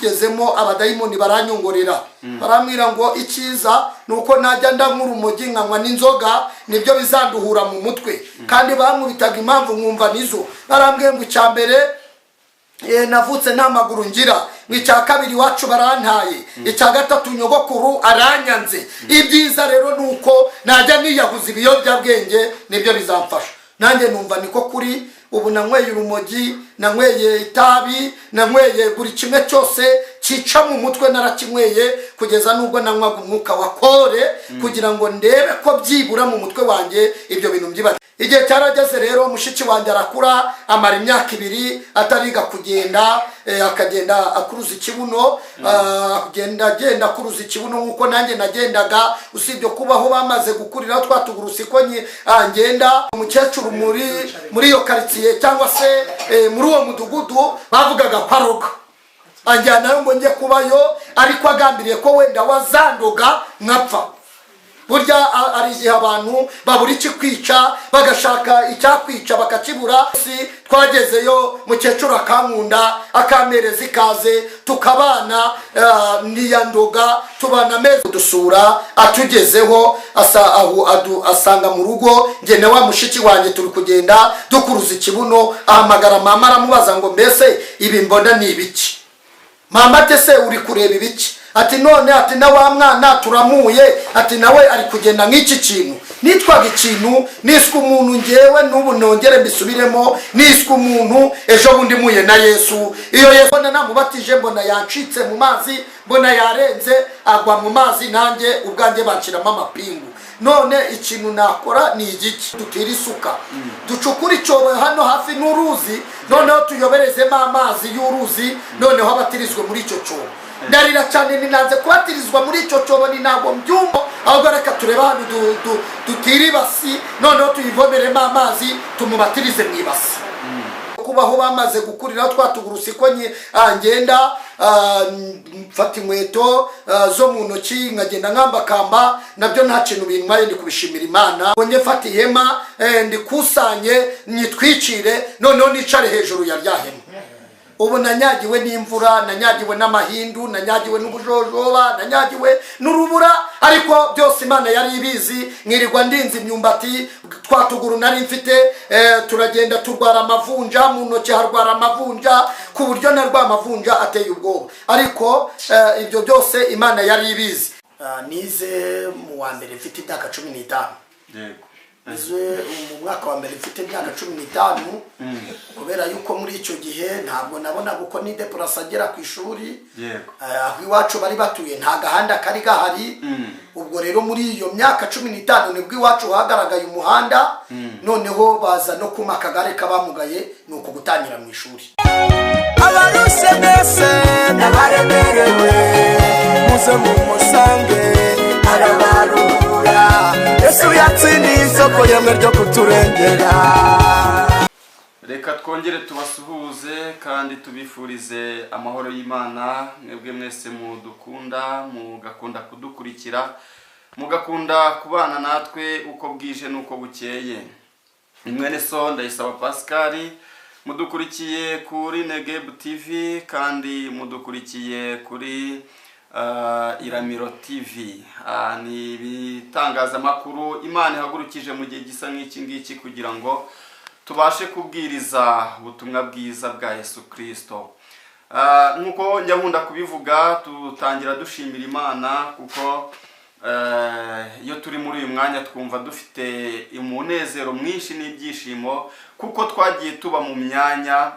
gezemo abadayimoni baranyongorera barambwira ngo icyiza nuko najya ndankura umugi nkanywa n'inzoga nibyo bizanduhura mu mutwe kandi bankubitaga impamvu nkumva nizo barambwiye ngo icyambere navutse nta maguru ngira ngicya kabiri wacu barantaye icya gatatu nyogokuru aranyanze ibyiza rero nuko najya niyahuza ibiyobyabwenge nibyo bizamfasha nanjye numva niko kuri ubu nanyweye urumogi nanyweye itabi nanyweye buri kimwe cyose cica mu mutwe narakinyweye kugeza nubwo nanywaga umwuka wa kore kugira ngo ndebe ko byibura mu mutwe wanjye ibyo bintu byibata igihe cyarageze rero mushiki wanjye arakura amara imyaka 2 atariga kugenda akagenda akuruza ikibuno agenda akuruza ikibuno nkuko nanjye nagendaga usibyo kubaho bamaze gukurira twatugurusi ko ngenda umukecuru muri yo quartier cyangwa se muri uwo mudugudu bavugaga paroka anjyana ngo njye kubayo ariko agambiriye ko wenda wazandoga nkapfa burya ari igihe abantu babura iki kwica bagashaka icyakwica bakakibura twagezeyo mukecuru akankunda akamereza ikaze tukabana niyandoga tubana mezi dusura atugezeho asanga mu rugo nge na wa mushiki wanjye turi kugenda dukuruza ikibuno ahamagara mama aramubaza ngo mbese ibi mbona ni ibiki mama tese uri kureba ibiki ati none ati na wa mwana turamuye ati nawe ari kugenda nk'iki kintu nitwaga ikintu niswe umuntu ngewe n'ubu nongere mbisubiremo niswe umuntu ejo bundi muye na Yesu iyo Yesu namubatije mbona yancitse mu mazi mbona yarenze agwa mu mazi nanjye ubwanjye banciramo amapingu none ikintu nakora ni igiki dutira isuka ducukura icyobo hano hafi n'uruzi noneho tuyoberezemo amazi y'uruzi noneho abatirizwe muri icyo cyobo ndarira cyane ninanze kubatirizwa muri icyo cyobo ni ntabwo mbyumva ahubwo reka tureba hano dutira ibasi noneho tuyivomeremo amazi tumubatirize mu ibasi kubaho bamaze gukurira twatugurusi ko ngenda mfata inkweto zo mu ntoki nkagenda nkambakamba nabyo nta kintu bintwaye ndi kubishimira Imana nge mfata ihema ndikusanye nyitwicire noneho nicare hejuru ya rya hema ubu nanyagiwe n'imvura nanyagiwe n'amahindu nanyagiwe n'ubujojoba nanyagiwe n'urubura ariko byose Imana yari ibizi nkirirwa ndinze imyumbati twatuguru nari mfite turagenda turwara amavunja mu ntoki harwara amavunja ku buryo narwa amavunja ateye ubwoba ariko ibyo byose Imana yari ibizi nize mu wa mbere mfite imyaka 15 yego nize mu mwaka wa mbere mfite imyaka 15 kubera yuko muri icyo gihe ntabwo nabona uko ni deplasa agera ku ishuri aho iwacu bari batuye nta gahanda kari gahari ubwo rero muri iyo myaka 15 nibwo iwacu hagaragaye umuhanda noneho baza no kuma akagare kabamugaye nuko gutangira mu ishuri abaruse nese n'abaremerewe muze mu musange arabarura Yesu yatsindiye isoko yemwe ryo kuturengera reka twongere tubasuhuze kandi tubifurize amahoro y'Imana mwebwe mwese mudukunda mugakunda kudukurikira mugakunda kubana natwe uko bwije nuko bukeye mwene so Ndayisaba Pascal mudukurikiye kuri Negeb TV kandi mudukurikiye kuri Iramiro TV ni bitangaza makuru Imana ihagurukije mu gihe gisa nk'iki ngiki kugira ngo tubashe kubwiriza ubutumwa bwiza bwa Yesu Kristo. Nkuko njya nkunda kubivuga tutangira dushimira Imana kuko iyo turi muri uyu mwanya twumva dufite umunezero mwinshi n'ibyishimo kuko twagiye tuba mu myanya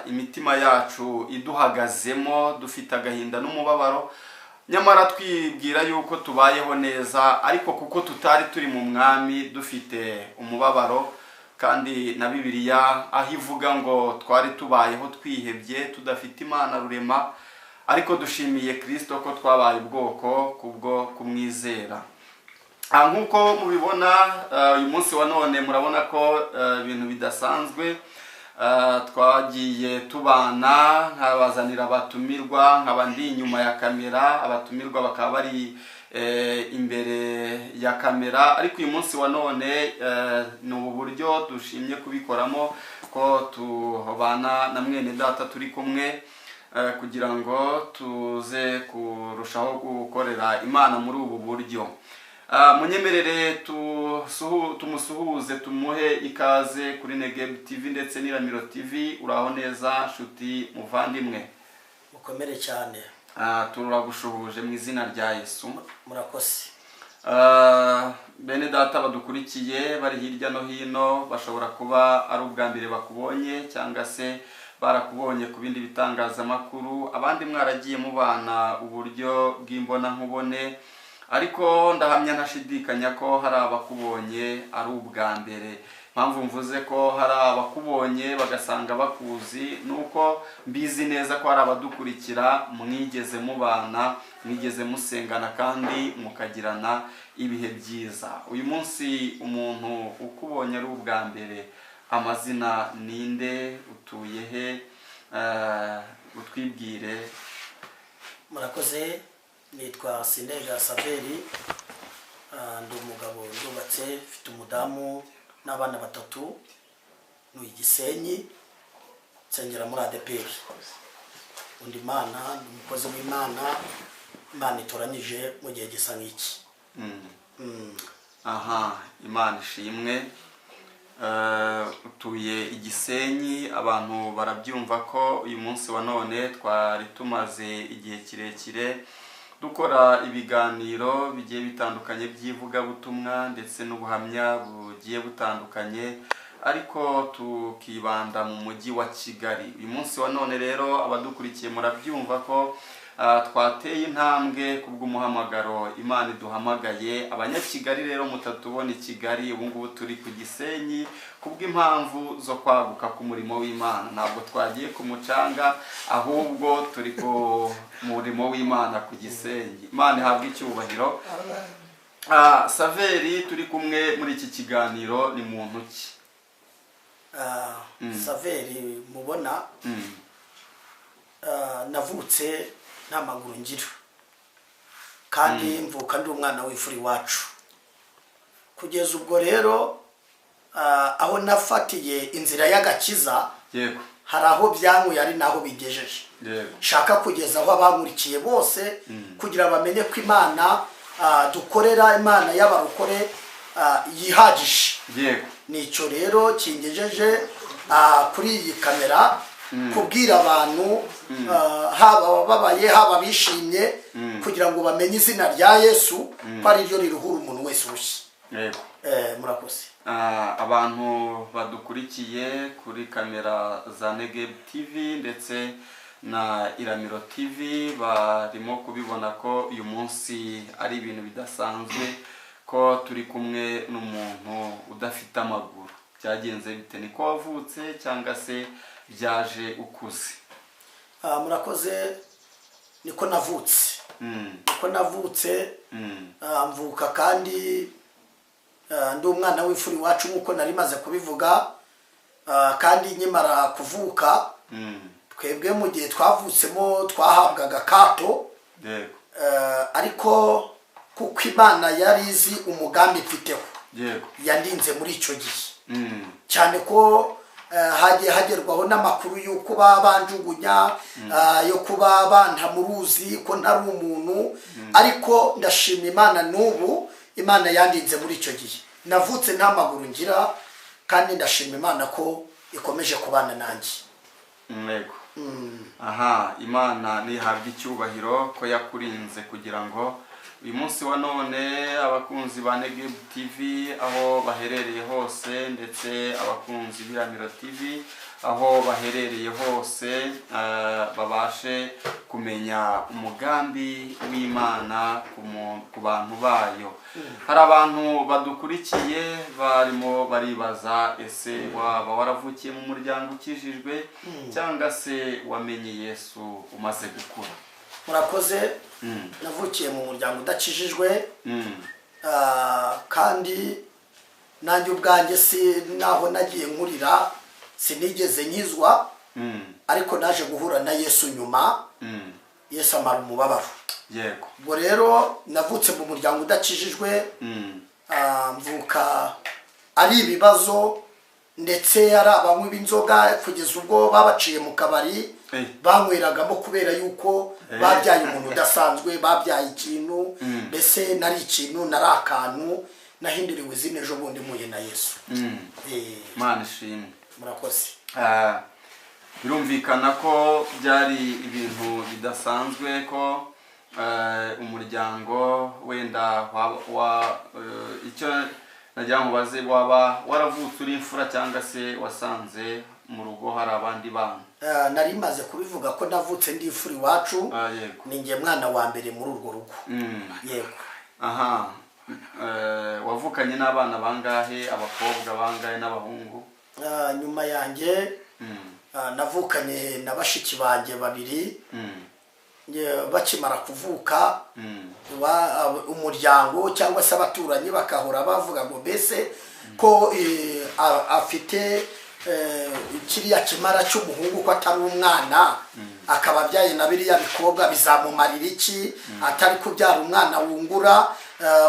imitima yacu iduhagazemo dufite agahinda n'umubabaro nyamara twibwira yuko tubayeho neza ariko kuko tutari turi mu mwami dufite umubabaro kandi na Bibiliya aho ivuga ngo twari tubayeho twihebye tudafite Imana rurema ariko dushimiye Kristo ko twabaye ubwoko kubwo kumwizera. Nkuko mubibona uyu munsi wa none murabona ko ibintu bidasanzwe twagiye tubana nkabazanira abatumirwa nkabandi inyuma ya kamera abatumirwa bakaba bari imbere ya kamera ariko uyu munsi wa none ni uburyo dushimye kubikoramo ko tubana na mwene data turi kumwe kugira ngo tuze kurushaho gukorera Imana muri ubu buryo. Munyemerere tumusuhuze, tumuhe ikaze kuri Negev TV ndetse n'Iramiro TV. Uraho neza nshuti muvandimwe? mukomere cyane. Turagushuhuje mu izina rya Yesu. Murakoze. Bene data badukurikiye bari hirya no hino, bashobora kuba ari ubwa mbere bakubonye cyangwa se barakubonye ku bindi bitangazamakuru, abandi mwaragiye mubana uburyo bw'imbona nkubone, ariko ndahamya ntashidikanya ko hari abakubonye ari ubwa mbere. Mpamvu mvuze ko hari abakubonye bagasanga bakuzi nuko mbizi neza ko hari abadukurikira mwigeze mubana, mwigeze musengana kandi mukagirana ibihe byiza. Uyu munsi umuntu ukubonye ari ubwa mbere, amazina ninde, utuye he, utwibwire. Murakoze, nitwa Sindega Saveri, ndi umugabo ndubatse, mfite umudamu n'abana batatu, ni Gisenyi, nsengera muri ADPR. Undi Imana, ni umukozi w'Imana, Imana itoranyije mu gihe gisa nk'iki. Aha, Imana ishimwe. Utuye Gisenyi, abantu barabyumva ko uyu munsi wa none twari tumaze igihe kirekire dukora ibiganiro bigiye bitandukanye by'ivugabutumwa ndetse n'ubuhamya bugiye butandukanye, ariko tukibanda mu mujyi wa Kigali. Uyu munsi wa none rero abadukurikiye murabyumva ko twateye intambwe kubw'umuhamagaro Imana iduhamagaye. Abanyakigali rero mutatubona i Kigali, ubu ngubu turi ku Gisenyi kubw'impamvu zo kwaguka k'umurimo w'Imana. Ntabwo twagiye ku mucanga, ahubwo turi ku murimo w'Imana ku Gisenyi. Imana ihabwe icyubahiro. Saveri turi kumwe muri iki kiganiro ni muntu ki? Saveri mubona, navutse nta maguru ngira, kandi mvuka ndi umwana w'ifuri wacu. Kugeza ubwo rero aho nafatiye inzira y'agakiza, Yego. hari aho byankuye ari naho bigejeje. Yego. Shaka kugeza aho abankurikiye bose kugira bamenye ko Imana dukorera, Imana y'abarokore yihagije. Yego. Nicyo rero kingejeje kuri iyi kamera, kubwira abantu haba ababaye haba bishimye, kugira ngo bamenye izina rya Yesu ko ari ryo riruhura umuntu wese urushye. Yego. Murakoze. Abantu badukurikiye kuri kamera za Negev TV ndetse na Iramiro TV barimo kubibona ko uyu munsi ari ibintu bidasanzwe, ko turi kumwe n'umuntu udafite amaguru. Byagenze bite? Niko wavutse cyangwa se byaje ukuze? Murakoze, niko navutse. Niko navutse, mvuka kandi ndi umwana w'ifuri wacu nk'uko nari maze kubivuga, kandi nkimara kuvuka twebwe mu gihe twavutsemo twahabwaga kato. Yego. Ariko kuko Imana yari izi umugambi mfiteho, Yego. yandinze muri icyo gihe. Cyane ko hagiye hagerwaho n'amakuru y'uko banjugunya, yo kuba banta mu ruzi ko ntari umuntu, ariko ndashima Imana n'ubu Imana yandinze muri icyo gihe. Navutse nta maguru ngira, kandi ndashima Imana ko ikomeje kubana nanjye. Yego. Aha, Imana nihabwe icyubahiro ko yakurinze kugira ngo uyu munsi wa none abakunzi ba Negev TV aho baherereye hose, ndetse abakunzi b'Iramiro TV aho baherereye hose, babashe kumenya umugambi w'Imana ku bantu bayo. Hari abantu badukurikiye barimo baribaza, ese waba waravukiye mu muryango ukijijwe cyangwa se wamenye Yesu umaze gukura? Murakoze. Navukiye mu muryango udakijijwe, kandi nanjye ubwanjye naho nagiye nkurira sinigeze nkizwa, ariko naje guhura na Yesu nyuma. Yesu amara umubabaro. Yego. Ubwo rero navutse mu muryango udakijijwe, mvuka ari ibibazo, ndetse ari abanywi b'inzoga kugeza ubwo babaciye mu kabari banyweragamo kubera yuko babyaye umuntu udasanzwe, babyaye ikintu, mbese nari ikintu, nari akantu nahinduriwe izina ejo bundi muye na Yesu. Mana ishimwe. Murakoze. Birumvikana ko byari ibintu bidasanzwe ko umuryango wenda icyo nagira ngo baze waba waravutse uri imfura cyangwa se wasanze mu rugo hari abandi bana. Nari maze kubivuga ko navutse ndi imfura iwacu, ni njye mwana wa mbere muri urwo rugo. Yego. Aha. Wavukanye n'abana bangahe, abakobwa bangahe n'abahungu? Nyuma yanjye navukanye na bashiki banjye babiri. Bakimara kuvuka umuryango cyangwa se abaturanyi bakahora bavuga ngo mbese ko afite kiriya kimara cy'umuhungu ko atari umwana, akaba abyaye na biriya bikobwa bizamumarira iki, atari kubyara umwana wungura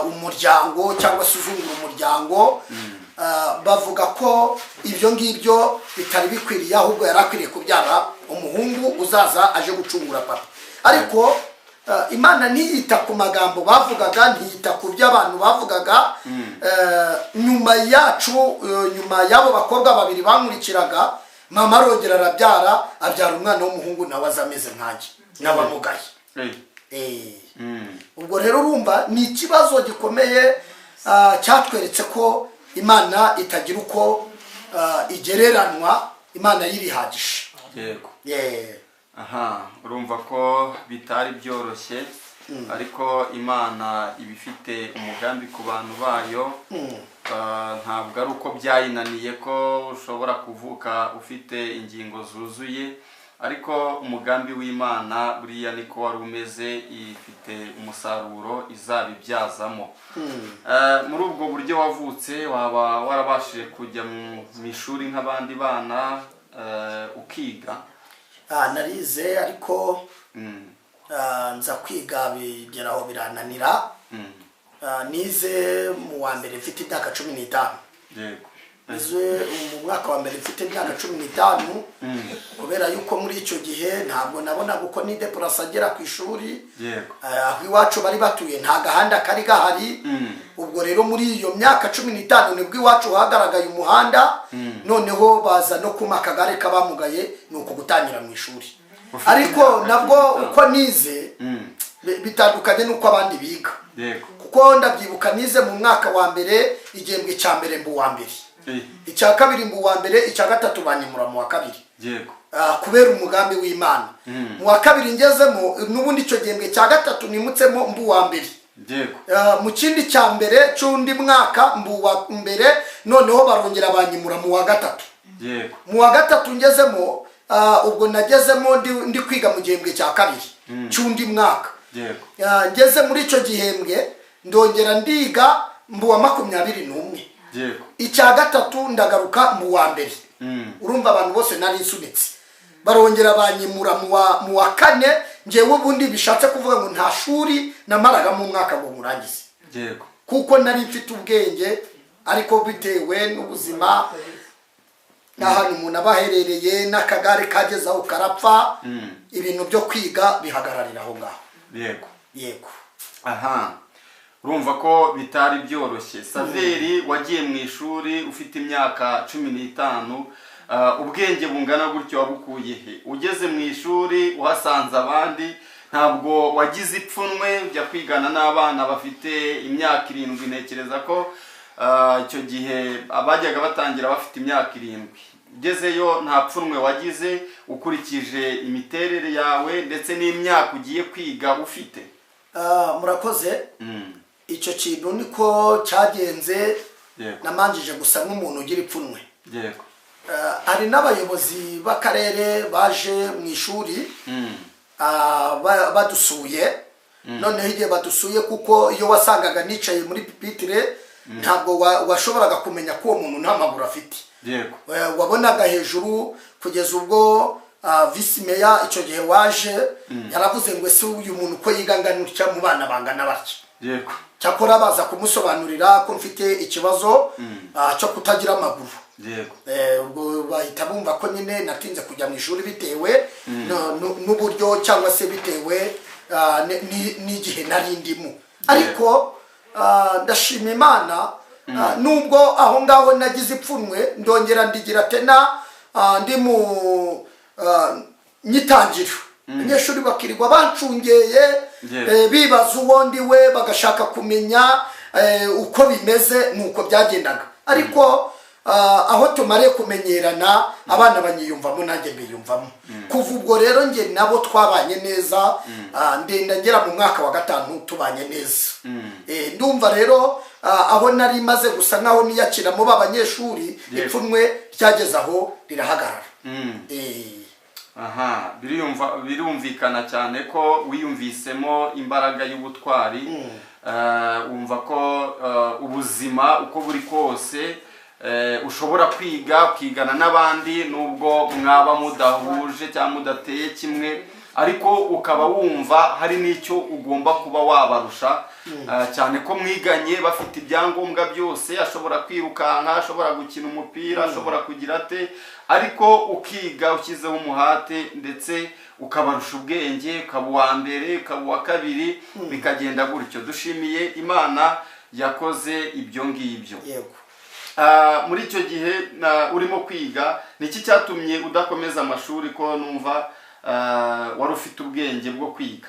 umuryango cyangwa se uzungura umuryango. Bavuga ko ibyo ngibyo bitari bikwiriye, ahubwo yari akwiriye kubyara umuhungu uzaza aje gucungura papa. Ariko Imana ntiyita ku magambo bavugaga, ntiyita ku byo abantu bavugaga. Nyuma y'abo bakobwa babiri bankurikiraga, mama arongera arabyara, abyara umwana w'umuhungu nawe aza ameze nkanjye n'abamugaye. Ubwo rero urumva ni ikibazo gikomeye cyatweretse ko Imana itagira uko igereranwa, Imana yirihagije. Yego. Aha, urumva ko bitari byoroshye, ariko Imana ibifite umugambi ku bantu bayo. Ntabwo ari uko byayinaniye ko ushobora kuvuka ufite ingingo zuzuye, ariko umugambi w'Imana buriya niko wari umeze, ifite umusaruro izabibyazamo. Muri ubwo buryo wavutse, waba warabashije kujya mu ishuri nk'abandi bana ukiga? Narize, ariko nza kwiga bigeraho birananira. Nize mu wa mbere mfite imyaka 15. Yego. Nize mu mwaka wa mbere mfite imyaka 15, kubera yuko muri icyo gihe ntabwo nabona uko ni deplasa agera ku ishuri. Yego. Aho iwacu bari batuye nta gahanda kari gahari. Ubwo rero muri iyo myaka 15 nibwo iwacu hagaragaye umuhanda, noneho baza no kuma akagare kabamugaye, nuko gutangira mu ishuri. Ariko nabwo uko nize bitandukanye nuko abandi biga. Yego. Kuko ndabyibuka nize mu mwaka wa mbere igihembwe cya mbere mbu wa mbere, icya kabiri mbu wa mbere, icya gatatu banyimura mu wa kabiri. Yego. Kubera umugambi w'Imana. Mu wa kabiri ngezemo, n'ubundi icyo gihembwe cya gatatu nimutsemo mbu wa mbere. Yego. Mu kindi cya mbere cy'undi mwaka mbu wa mbere, noneho barongera banyimura mu wa gatatu. Yego. Mu wa gatatu ngezemo, ubwo nagezemo ndi kwiga mu gihembwe cya kabiri cy'undi mwaka. Yego. Ngeze muri icyo gihembwe ndongera ndiga mbu wa 21. Yego. Icya gatatu ndagaruka mu wa mbere. Urumva abantu bose nari nsunitse, barongera banyimura mu wa kane. Ngewe ubundi bishatse kuvuga ngo nta shuri namaraga mu mwaka ngo murangize. Yego. Kuko nari mfite ubwenge, ariko bitewe n'ubuzima n'ahantu umuntu abaherereye n'akagare kagezaho karapfa, ibintu byo kwiga bihagararira aho ngaho. Yego. Yego. Aha, urumva ko bitari byoroshye. Saveri, wagiye mu ishuri ufite imyaka 15, ubwenge bungana gutyo wabukuye he? Ugeze mu ishuri uhasanze abandi, ntabwo wagize ipfunwe ujya kwigana n'abana bafite imyaka 7? Ntekereza ko icyo gihe abajyaga batangira bafite imyaka 7. Ugezeyo nta pfunwe wagize ukurikije imiterere yawe ndetse n'imyaka ugiye kwiga ufite? Murakoze. Icyo kintu niko cyagenze. Namanjije gusa nk'umuntu ugira ipfunwe. Yego. Hari n'abayobozi b'akarere baje mu ishuri badusuye. Noneho igihe badusuye, kuko iyo wasangaga nicaye muri pipitire ntabwo washoboraga kumenya ko uwo muntu nta maguru afite. Yego. Wabonaga hejuru, kugeza ubwo visi meya icyo gihe waje yaravuze ngo ese uyu muntu ko yiganganira mu bana bangana batya. Yego. Cyakora baza kumusobanurira ko mfite ikibazo cyo kutagira amaguru. yego ubwo bahita bumva ko nyine natinze kujya mu ishuri bitewe n'uburyo cyangwa se bitewe n'igihe nari ndimo ariko ndashima Imana nubwo aho ngaho nagize ipfunwe ndongera ndigira tena ndi mu nyitangiro abanyeshuri bakirirwa bancungeye bibaza uwo ndi we bagashaka kumenya uko bimeze nuko byagendaga ariko aho tumare kumenyerana abana banyiyumvamo nanjye mbiyumvamo kuva ubwo rero njye nabo twabanye neza ndenda ngera mu mwaka wa 5 tubanye neza ndumva rero aho nari maze gusa nkaho niyakiramo b'abanyeshuri ipfunwe ryageze aho rirahagarara aha birumvikana cyane ko wiyumvisemo imbaraga y'ubutwari wumva ko ubuzima uko buri kose ushobora kwiga ukigana n'abandi nubwo mwaba mudahuje cyangwa mudateye kimwe ariko ukaba wumva hari n'icyo ugomba kuba wabarusha cyane ko mwiganye bafite ibyangombwa byose ashobora kwirukanka ashobora gukina umupira ashobora kugira ate ariko ukiga ukizeho umuhate ndetse ukabarusha ubwenge ukaba uwa mbere ukaba uwa kabiri bikagenda gutyo dushimiye Imana yakoze ibyo ngibyo yego muri icyo gihe urimo kwiga niki cyatumye udakomeza amashuri ko numva wari ufite ubwenge bwo kwiga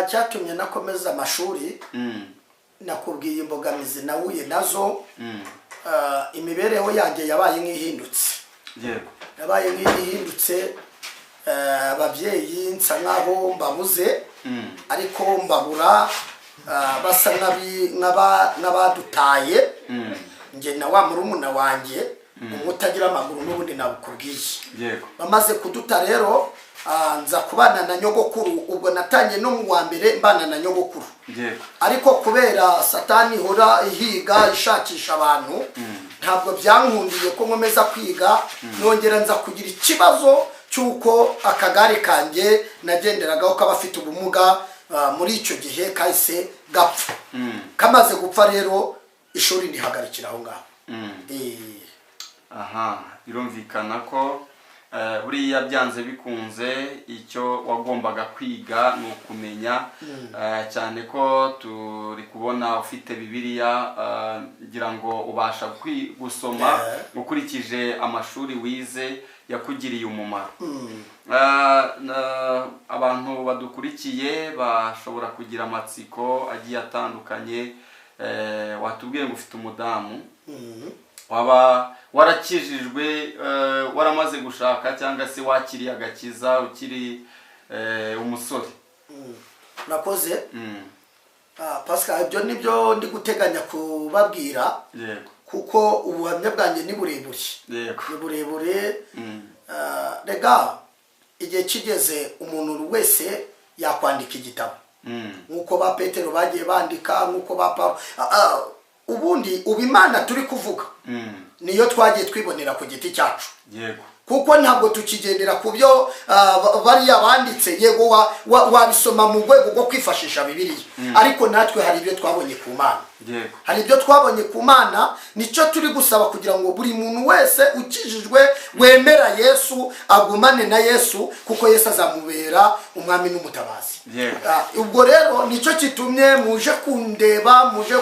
cyatumye nakomeza amashuri nakubwiye imbogamizi nahuye nazo imibereho yanjye yabaye nk'ihindutse yego yabaye nk'ihindutse ababyeyi nsa nkaho mbabuze ariko mbabura basa nk'abadutaye njye na wa murumuna wanjye umutagira amaguru n'ubundi nabukubwiye yego bamaze kuduta rero nza kubana na nyogokuru ubwo natangiye no mu wa mbere mbana na nyogokuru yego ariko kubera satani ihora ihiga ishakisha abantu ntabwo byankundiye ko nkomeza kwiga nongera nza kugira ikibazo cyuko akagare kanjye nagenderagaho k'abafite ubumuga muri icyo gihe kahise gapfa kamaze gupfa rero ishuri ndihagarikira aho ngaho aha birumvikana ko buriya byanze bikunze icyo wagombaga kwiga ni ukumenya cyane ko turi kubona ufite Bibiliya ngira ngo ubasha gusoma ukurikije amashuri wize yakugiriye umumaro abantu badukurikiye bashobora kugira amatsiko agiye atandukanye watubwiye ngo ufite umudamu waba warakijijwe waramaze gushaka cyangwa se wakiriye agakiza ukiri umusore nakoze Pascal ibyo nibyo ndi guteganya kubabwira kuko ubuhamya bwanjye ni burebure ni burebure rega igihe kigeze umuntu wese yakwandika igitabo nkuko ba Petero bagiye bandika nkuko ba Paulo ubundi ubimana turi kuvuga niyo twagiye twibonera ku giti cyacu yego kuko ntabwo tukigendera ku byo bariya banditse yego wabisoma mu rwego rwo kwifashisha Bibiliya ariko natwe hari ibyo twabonye ku Mana hari ibyo twabonye ku Mana nicyo turi gusaba kugira ngo buri muntu wese ukijijwe wemera Yesu agumane na Yesu kuko Yesu azamubera umwami n'umutabazi ubwo rero nicyo kitumye muje kundeba muje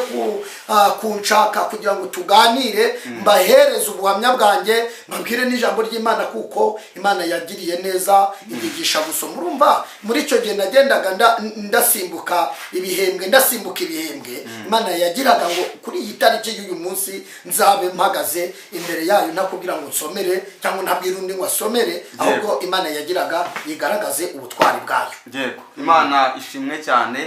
kunshaka kugira ngo tuganire mbahereze ubuhamya bwanjye mbabwire n'ijambo ry'Imana kuko Imana yagiriye neza ibigisha gusoma urumva muri icyo gihe nagendaga ndasimbuka ibihembwe Imana yagiraga ngo kuri iyi tariki y'uyu munsi nzabe mpagaze imbere yayo ntakubwira ngo nsomere cyangwa ntabwira undi ngo asomere ahubwo Imana yagiraga yigaragaze ubutwari bwayo yego Imana ishimwe cyane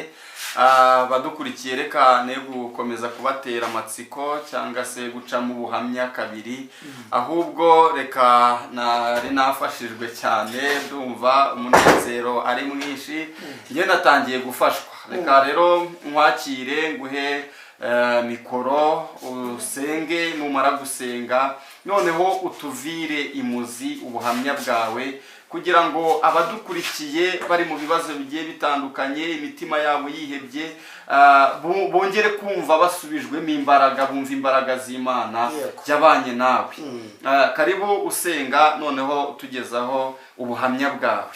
badukurikiye reka ne gukomeza kubatera amatsiko cyangwa se gucamo ubuhamya kabiri ahubwo reka nari nafashijwe cyane ndumva umunezero ari mwinshi njye natangiye gufashwa reka rero nkwakire nguhe mikoro usenge numara gusenga noneho utuvire imuzi ubuhamya bwawe kugira ngo abadukurikiye bari mu bibazo bigiye bitandukanye, imitima yabo yihebye, bongere kumva basubijwemo imbaraga, bumva imbaraga z'Imana yabanye nawe. Karibu usenga noneho tugezaho ubuhamya bwawe.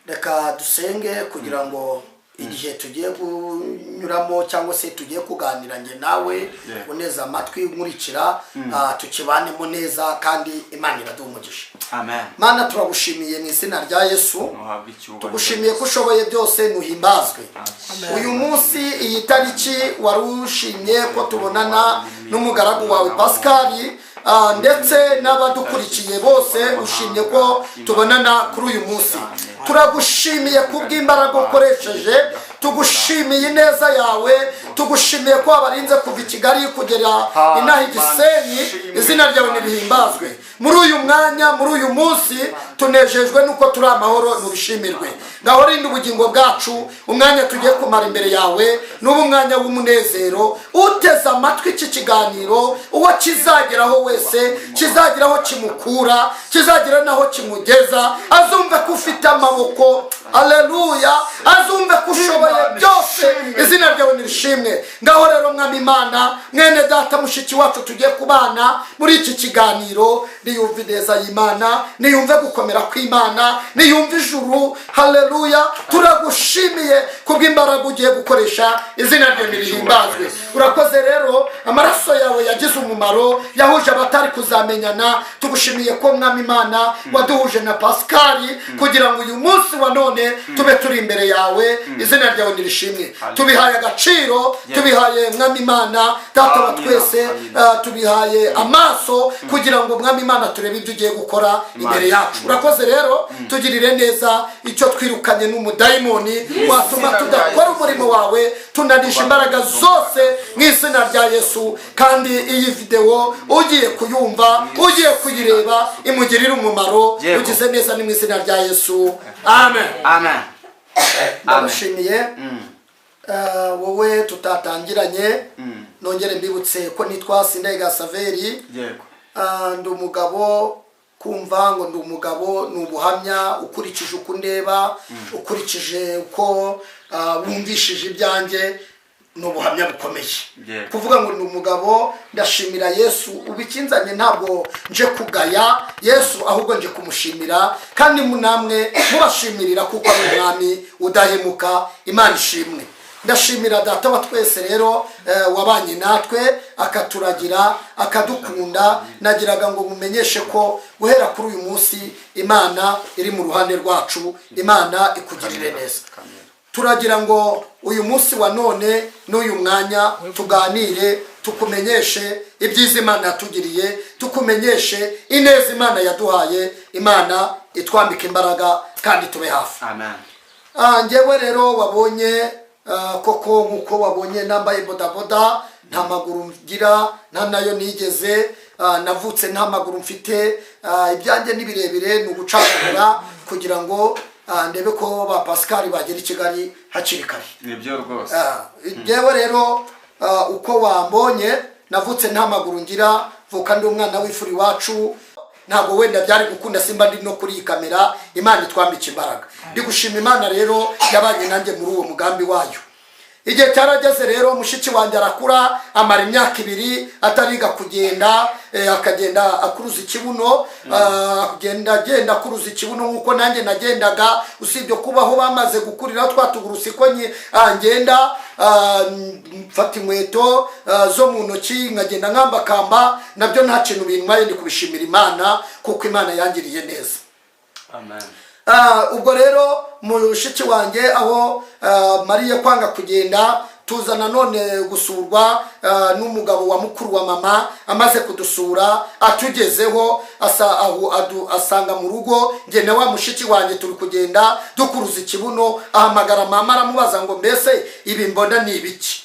Reka dusenge kugira ngo igihe tugiye kunyuramo cyangwa se tugiye kuganira nge nawe uneza amatwi nkurikira, tukibanemo neza kandi Imana iraduha umugisha. Amen. Mana turagushimiye mu izina rya Yesu, tugushimiye ko ushoboye byose, nuhimbazwe. Uyu munsi iyi tariki warushimye ko tubonana n'umugaragu wawe Pascal, ndetse n'abadukurikiye bose ushimye ko tubonana kuri uyu munsi. Turagushimiye kubw'imbaraga ukoresheje, tugushimiye ineza yawe, tugushimiye ko wabarinze kuva i Kigali kugera inaha i Gisenyi. Izina ryawe nirihimbazwe. Muri uyu mwanya, muri uyu munsi tunejejwe nuko turi amahoro, nubishimirwe. Ngaho rinda ubugingo bwacu, umwanya tugiye kumara imbere yawe n'ubu mwanya w'umunezero. Uteze amatwi iki kiganiro, uwo kizageraho wese, kizageraho kimukura, kizagira naho kimugeza, azumve ko ufite amaboko. Haleluya. Azumve ko ushoboye byose. Izina ryawe nirishimwe. Ngaho rero Mwami Imana, mwene data mushiki wacu tugiye kubana muri iki kiganiro, niyumve ineza y'Imana, niyumve gukomera kw'Imana, niyumve ijuru. Haleluya. Turagushimiye kubw'imbaraga ugiye gukoresha, izina ryawe nirihimbazwe. Urakoze rero, amaraso yawe yagize umumaro, yahuje abatari kuzamenyana. Tugushimiye ko Mwami Imana waduhuje na Pascal kugira ngo uyu munsi wa none tube turi imbere yawe. Izina ryawe nirishimwe. Tubihaye agaciro, tubihaye Mwami Imana data wa twese, tubihaye amaso kugira ngo Mwami Imana turebe ibyo ugiye gukora imbere yacu. Urakoze rero, tugirire neza icyo twirukanye n'umudayimoni watuma tudakora umurimo wawe, tunanisha imbaraga zose mu izina rya Yesu. Kandi iyi video ugiye kuyumva, ugiye kuyireba, imugirire umumaro. Ugize neza ni mu izina rya Yesu. Amen. Amen. Ndagushimiye wowe tutatangiranye. Nongere mbibutse ko nitwa Sindayigaya Saveri. Ndi umugabo, kumva ngo ndi umugabo ni ubuhamya ukurikije uko ndeba, ukurikije uko wumvishije ibyanjye, ni ubuhamya bukomeye. Kuvuga ngo ndi umugabo, ndashimira Yesu. Ubikinzanye ntabwo nje kugaya Yesu, ahubwo nje kumushimira, kandi namwe mubashimirira kuko ari umwami udahemuka. Imana ishimwe. Ndashimira data wa twese rero wabanye natwe, akaturagira, akadukunda. Nagiraga ngo mumenyeshe ko guhera kuri uyu munsi Imana iri mu ruhande rwacu. Imana ikugirire neza. Turagira ngo uyu munsi wa none n'uyu mwanya tuganire, tukumenyeshe ibyiza Imana yatugiriye, tukumenyeshe ineza Imana yaduhaye. Imana itwambike imbaraga kandi tube hafi. Amen. Ngewe rero wabonye koko nkuko wabonye nambaye bodaboda, nta maguru ngira, nta nayo nigeze, navutse nta maguru mfite. Ibyanjye ni birebire, ni ugucagagura kugira ngo ndebe ko ba Pascal bagera i Kigali hakiri kare. Nibyo rwose. Ngewe rero uko wambonye, navutse nta maguru ngira, vuka ndi umwana w'ifuri wacu. Ntabwo wenda byari gukunda simba ndi no kuri kamera. Imana itwambike imbaraga. Ndi gushima Imana rero yabanye nanjye muri uwo mugambi wayo. Igihe cyarageze rero, mushiki wanjye arakura, amara imyaka 2 atariga kugenda, akagenda akuruza ikibuno, agenda akuruza ikibuno nkuko nanjye nagendaga. Usibye kubaho bamaze gukurira twatugurusi ko ngenda mfata inkweto zo mu ntoki, nkagenda nkamba kamba, nabyo nta kintu bintwaye. Ndi kubishimira Imana kuko Imana yangiriye neza. Amen. Ubwo rero mushiki wanjye aho mariye kwanga kugenda, tuzana none gusurwa n'umugabo wa mukuru wa mama. Amaze kudusura atugezeho, asanga mu rugo ngene wa mushiki wanjye turi kugenda dukuruza ikibuno. Ahamagara mama aramubaza ngo mbese ibi mbona ni ibiki?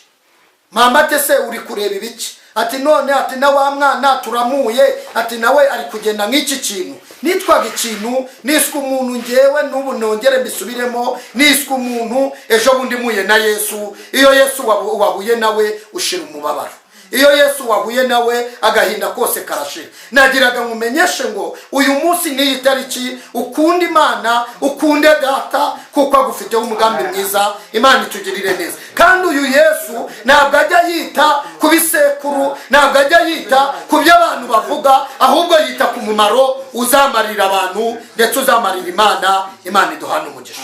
Mama ate se uri kureba ibiki? Ati none, ati na wa mwana turamuye, ati nawe ari kugenda nk'iki kintu. Nitwaga ikintu, niswe umuntu ngewe, n'ubu nongere mbisubiremo, niswe umuntu ejo bundi muye na Yesu. Iyo Yesu wahuye nawe ushira umubabaro. iyo Yesu wahuye nawe agahinda kose karashira. Nagiraga nkumenyeshe ngo uyu munsi ni tariki ukunda Imana, ukunde data kuko agufiteho umugambi mwiza. Imana itugirire neza. Kandi uyu Yesu ntabwo ajya yita ku bisekuru, ntabwo ajya yita ku byo abantu bavuga, ahubwo yita ku mumaro uzamarira abantu ndetse uzamarira Imana. Imana iduhana umugisha.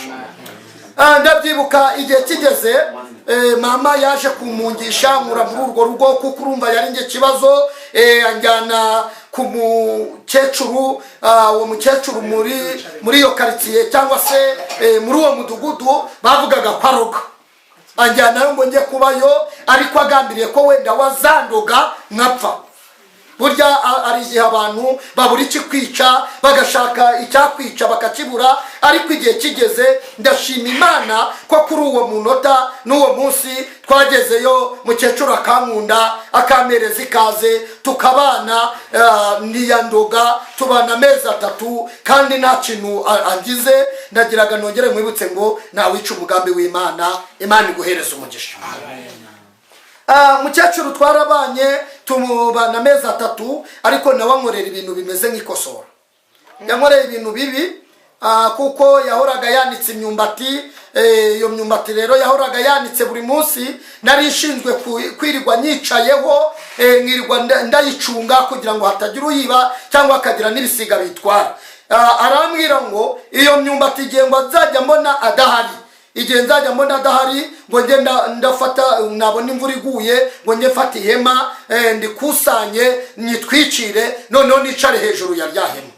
Ndabyibuka igihe kigeze mama yaje kumungisha nkura muri urwo rugo kuko urumva yari nge kibazo, anjyana ku mukecuru, uwo mukecuru muri iyo quartier cyangwa se muri uwo mudugudu bavugaga kwaroga. Anjyana ngo njye kubayo ariko agambiriye ko wenda wazandoga nkapfa. Burya ari igihe abantu babura ikikwica bagashaka icyakwica bakakibura, ariko igihe kigeze ndashima Imana ko kuri uwo munota n'uwo munsi twagezeyo, mukecuru akankunda akamereza ikaze tukabana, niyandoga tubana amezi 3 kandi nta kintu angize. Ndagiraga nongere mwibutse ngo nawica umugambi w'Imana. Imana iguhereza umugisha. Mukecuru twarabanye tumubana amezi 3 ariko nawe ankorera ibintu bimeze nk'ikosora. Yankoreye ibintu bibi kuko yahoraga yanitse imyumbati. Iyo myumbati rero yahoraga yanitse buri munsi, nari ishinzwe kwirirwa nyicayeho, nkirirwa ndayicunga kugira ngo hatagira uyiba cyangwa akagira n'ibisiga bitwara. Arambwira ngo iyo myumbati igihe ngo azajya mbona adahari, igihe nzajya mbona adahari ngo nge ndafata, nabona imvura iguye ngo nge mfata ihema ndikusanye nyitwicire noneho nicare hejuru ya rya hema.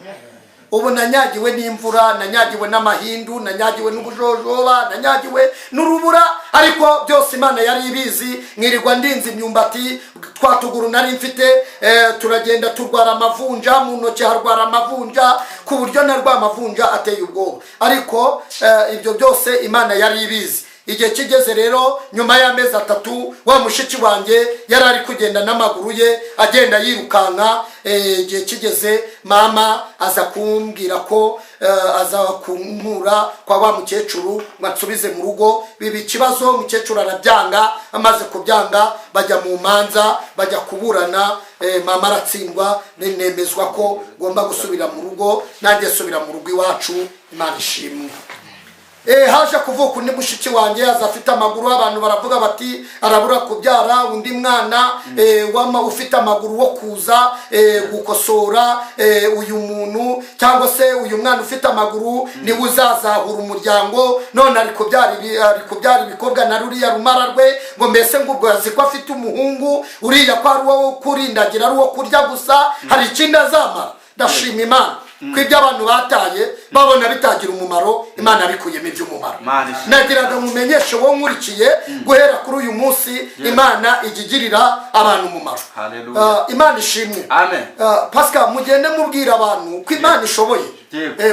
Ubu nanyagiwe n'imvura, nanyagiwe n'amahindu, nanyagiwe n'ubujojoba, nanyagiwe n'urubura, ariko byose Imana yari ibizi. Nkirirwa ndinze imyumbati, twatuguru nari mfite, turagenda turwara amavunja, mu ntoki harwara amavunja ku buryo narwa amavunja ateye ubwoba, ariko ibyo byose Imana yari ibizi. Igihe kigeze rero nyuma y'amezi 3 wa mushiki wanjye yari ari kugenda n'amaguru ye agenda yirukanka. Igihe kigeze mama aza kumbwira ko aza kunkura kwa wa mukecuru nsubize mu rugo. Bibi kibazo mukecuru arabyanga, amaze kubyanga bajya mu manza, bajya kuburana. Mama aratsindwa, nemezwa ko ngomba gusubira mu rugo, nanjye subira mu rugo iwacu. Imana ishimwe. Haje kuvuka undi mushiki wanjye azafite amaguru, abantu baravuga bati arabura kubyara undi mwana wama ufite amaguru wo kuza gukosora uyu muntu, cyangwa se uyu mwana ufite amaguru ni uzazahura umuryango. None ari kubyara ibikobwa na ruriya rumara rwe, ngo mbese ngo ubwo yazi ko afite umuhungu, uriya ko ari uwo kurindagira, ari uwo kurya gusa, hari ikindi azamara. Ndashima Imana ko ibyo abantu bataye babona bitagira umumaro, Imana bikuyemo iby'umumaro. Nagiraga mumenyeshe wo nkurikiye guhera kuri uyu munsi Imana igigirira abantu umumaro. Imana ishimwe. Amen. Pascal, mugende mubwira abantu ko Imana ishoboye.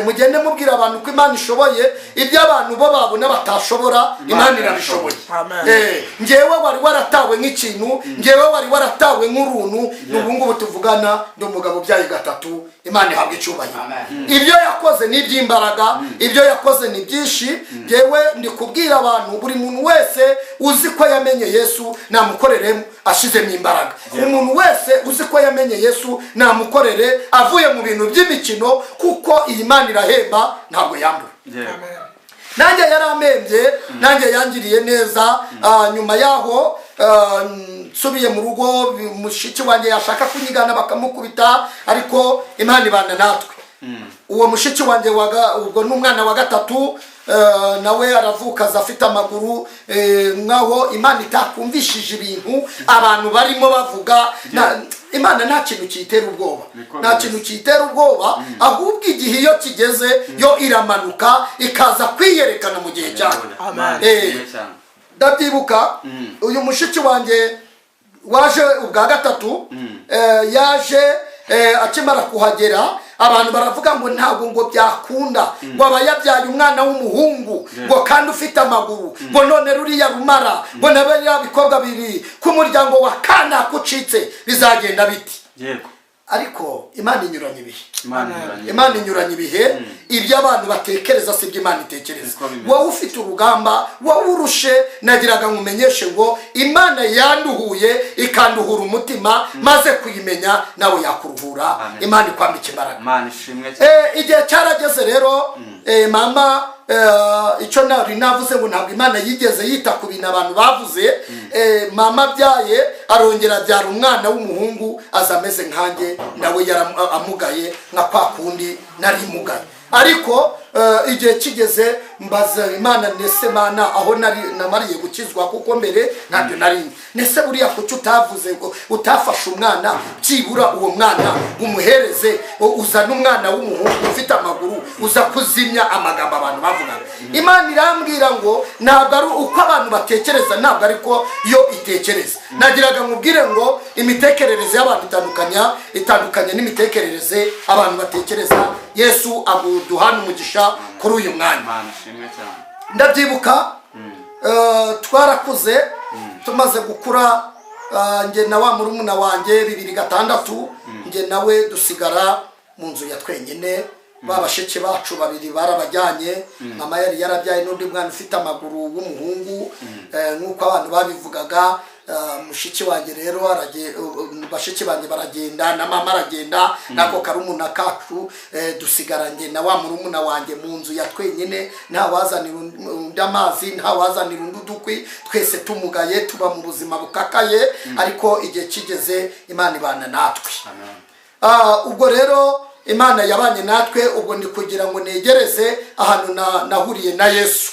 Mugende mubwira abantu ko Imana ishoboye ibyo abantu bo babona batashobora, Imana irabishoboye. Ngewe wari waratawe nk'ikintu, ngewe wari waratawe nk'uruntu, n'ubu ngubu tuvugana ndi umugabo byaye 3. Imana ihabwe icyubahiro. Ibyo yakoze ni iby'imbaraga, ibyo yakoze ni byinshi. Ngewe ndi kubwira abantu buri muntu wese uzi ko yamenye Yesu namukorere ashizemo imbaraga. Umuntu wese uzi ko yamenye Yesu namukorere avuye mu bintu by'imikino, kuko iyi Imana irahemba ntabwo yambura. Nanjye yaramembye, nanjye yangiriye neza. Nyuma yaho nsubiye mu rugo, mushiki wanjye yashaka kunyigana bakamukubita, ariko Imana ibana natwe. Uwo mushiki wanjye ubwo n'umwana wa 3 nawe aravuka azafite amaguru, nkaho Imana itakumvishije ibintu abantu barimo bavuga. Imana nta kintu kitera ubwoba, nta kintu kitera ubwoba, ahubwo igihe iyo kigeze yo iramanuka ikaza kwiyerekana mu gihe cyayo. Ndabyibuka uyu mushiki wanjye waje ubwa 3, yaje akimara kuhagera abantu baravuga ngo ntabwo ngo byakunda, ngo aba yabyaye umwana w'umuhungu, ngo kandi ufite amaguru, ngo none ruriya rumara, ngo nabariya bikobwa biri ku muryango wa kana kucitse bizagenda biti. ariko Imana inyuranye ibihe. Imana inyuranye ibihe. Ibyo abantu batekereza si byo Imana itekereza. Siko bimeze. Wowe ufite urugamba, wowe urushe, nagiraga ngumenyeshe ngo Imana yanduhuye ikanduhura umutima, maze kuyimenya nawe yakuruhura. Amen. Imana ikwambika imbaraga. Imana ishimwe. Igihe cyarageze rero, mama icyo nari navuze ngo ntabwo Imana yigeze yita ku bintu abantu bavuze. Mama byaye arongera abyara umwana w'umuhungu, aza ameze nkanjye, nawe yaramugaye nka kwa kundi nari mugaye. Ariko igihe kigeze mbaza Imana, nese Mana aho namariye gukizwa, kuko mbere ntabyo nari nese buriya kuki utavuze ngo utafashe umwana byibura uwo mwana umuhereze, uzana umwana w'umuhungu ufite amaguru, uza kuzimya amagambo abantu bavuga. Imana irambwira ngo ntabwo ari uko abantu batekereza, ntabwo ariko yo itekereza. Nagiraga nkubwire ngo imitekerereze y'abantu itandukanye n'imitekerereze abantu batekereza. Yesu aduhana umugisha kuri uyu mwanya. Ndabyibuka twarakuze, tumaze gukura, nge na wa murumuna wanjye 2006, nge nawe dusigara mu nzu ya twenyine. Babasheke bacu babiri barabajyanye, mama yari yarabyaye n'undi mwana ufite amaguru w'umuhungu, nk'uko abantu babivugaga. Mushiki wanjye rero bashiki banjye baragenda, na mama aragenda, nako karumuna kacu, dusigaranye na wa murumuna wanjye mu nzu ya twenyine, nta wazanira undi amazi, nta wazanira undi udukwi, twese tumugaye, tuba mu buzima bukakaye. Ariko igihe kigeze Imana ibana natwe. Ubwo rero Imana yabanye natwe, ubwo ndi kugira ngo negereze ahantu nahuriye na Yesu.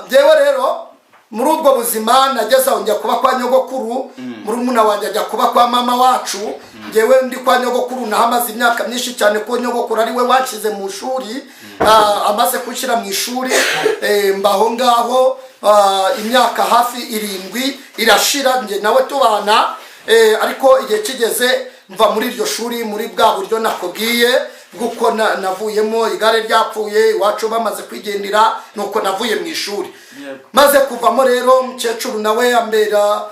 Jewe rero muri ubwo buzima nageze aho njya kuba kwa nyogokuru, murumuna wanjye ajya kuba kwa mama wacu. Ngewe ndi kwa nyogokuru nahamaze imyaka myinshi cyane, ko nyogokuru ari we wanshyize mu ishuri. Amaze gushyira mu ishuri, mbaho ngaho imyaka hafi 7 irashira, nge nawe tubana. Ariko igihe kigeze mva muri iryo shuri, muri bwa buryo nakubwiye bw'uko navuyemo, igare ryapfuye iwacu bamaze kwigendera, nuko navuye mu ishuri. Maze kuvamo rero mukecuru nawe yambera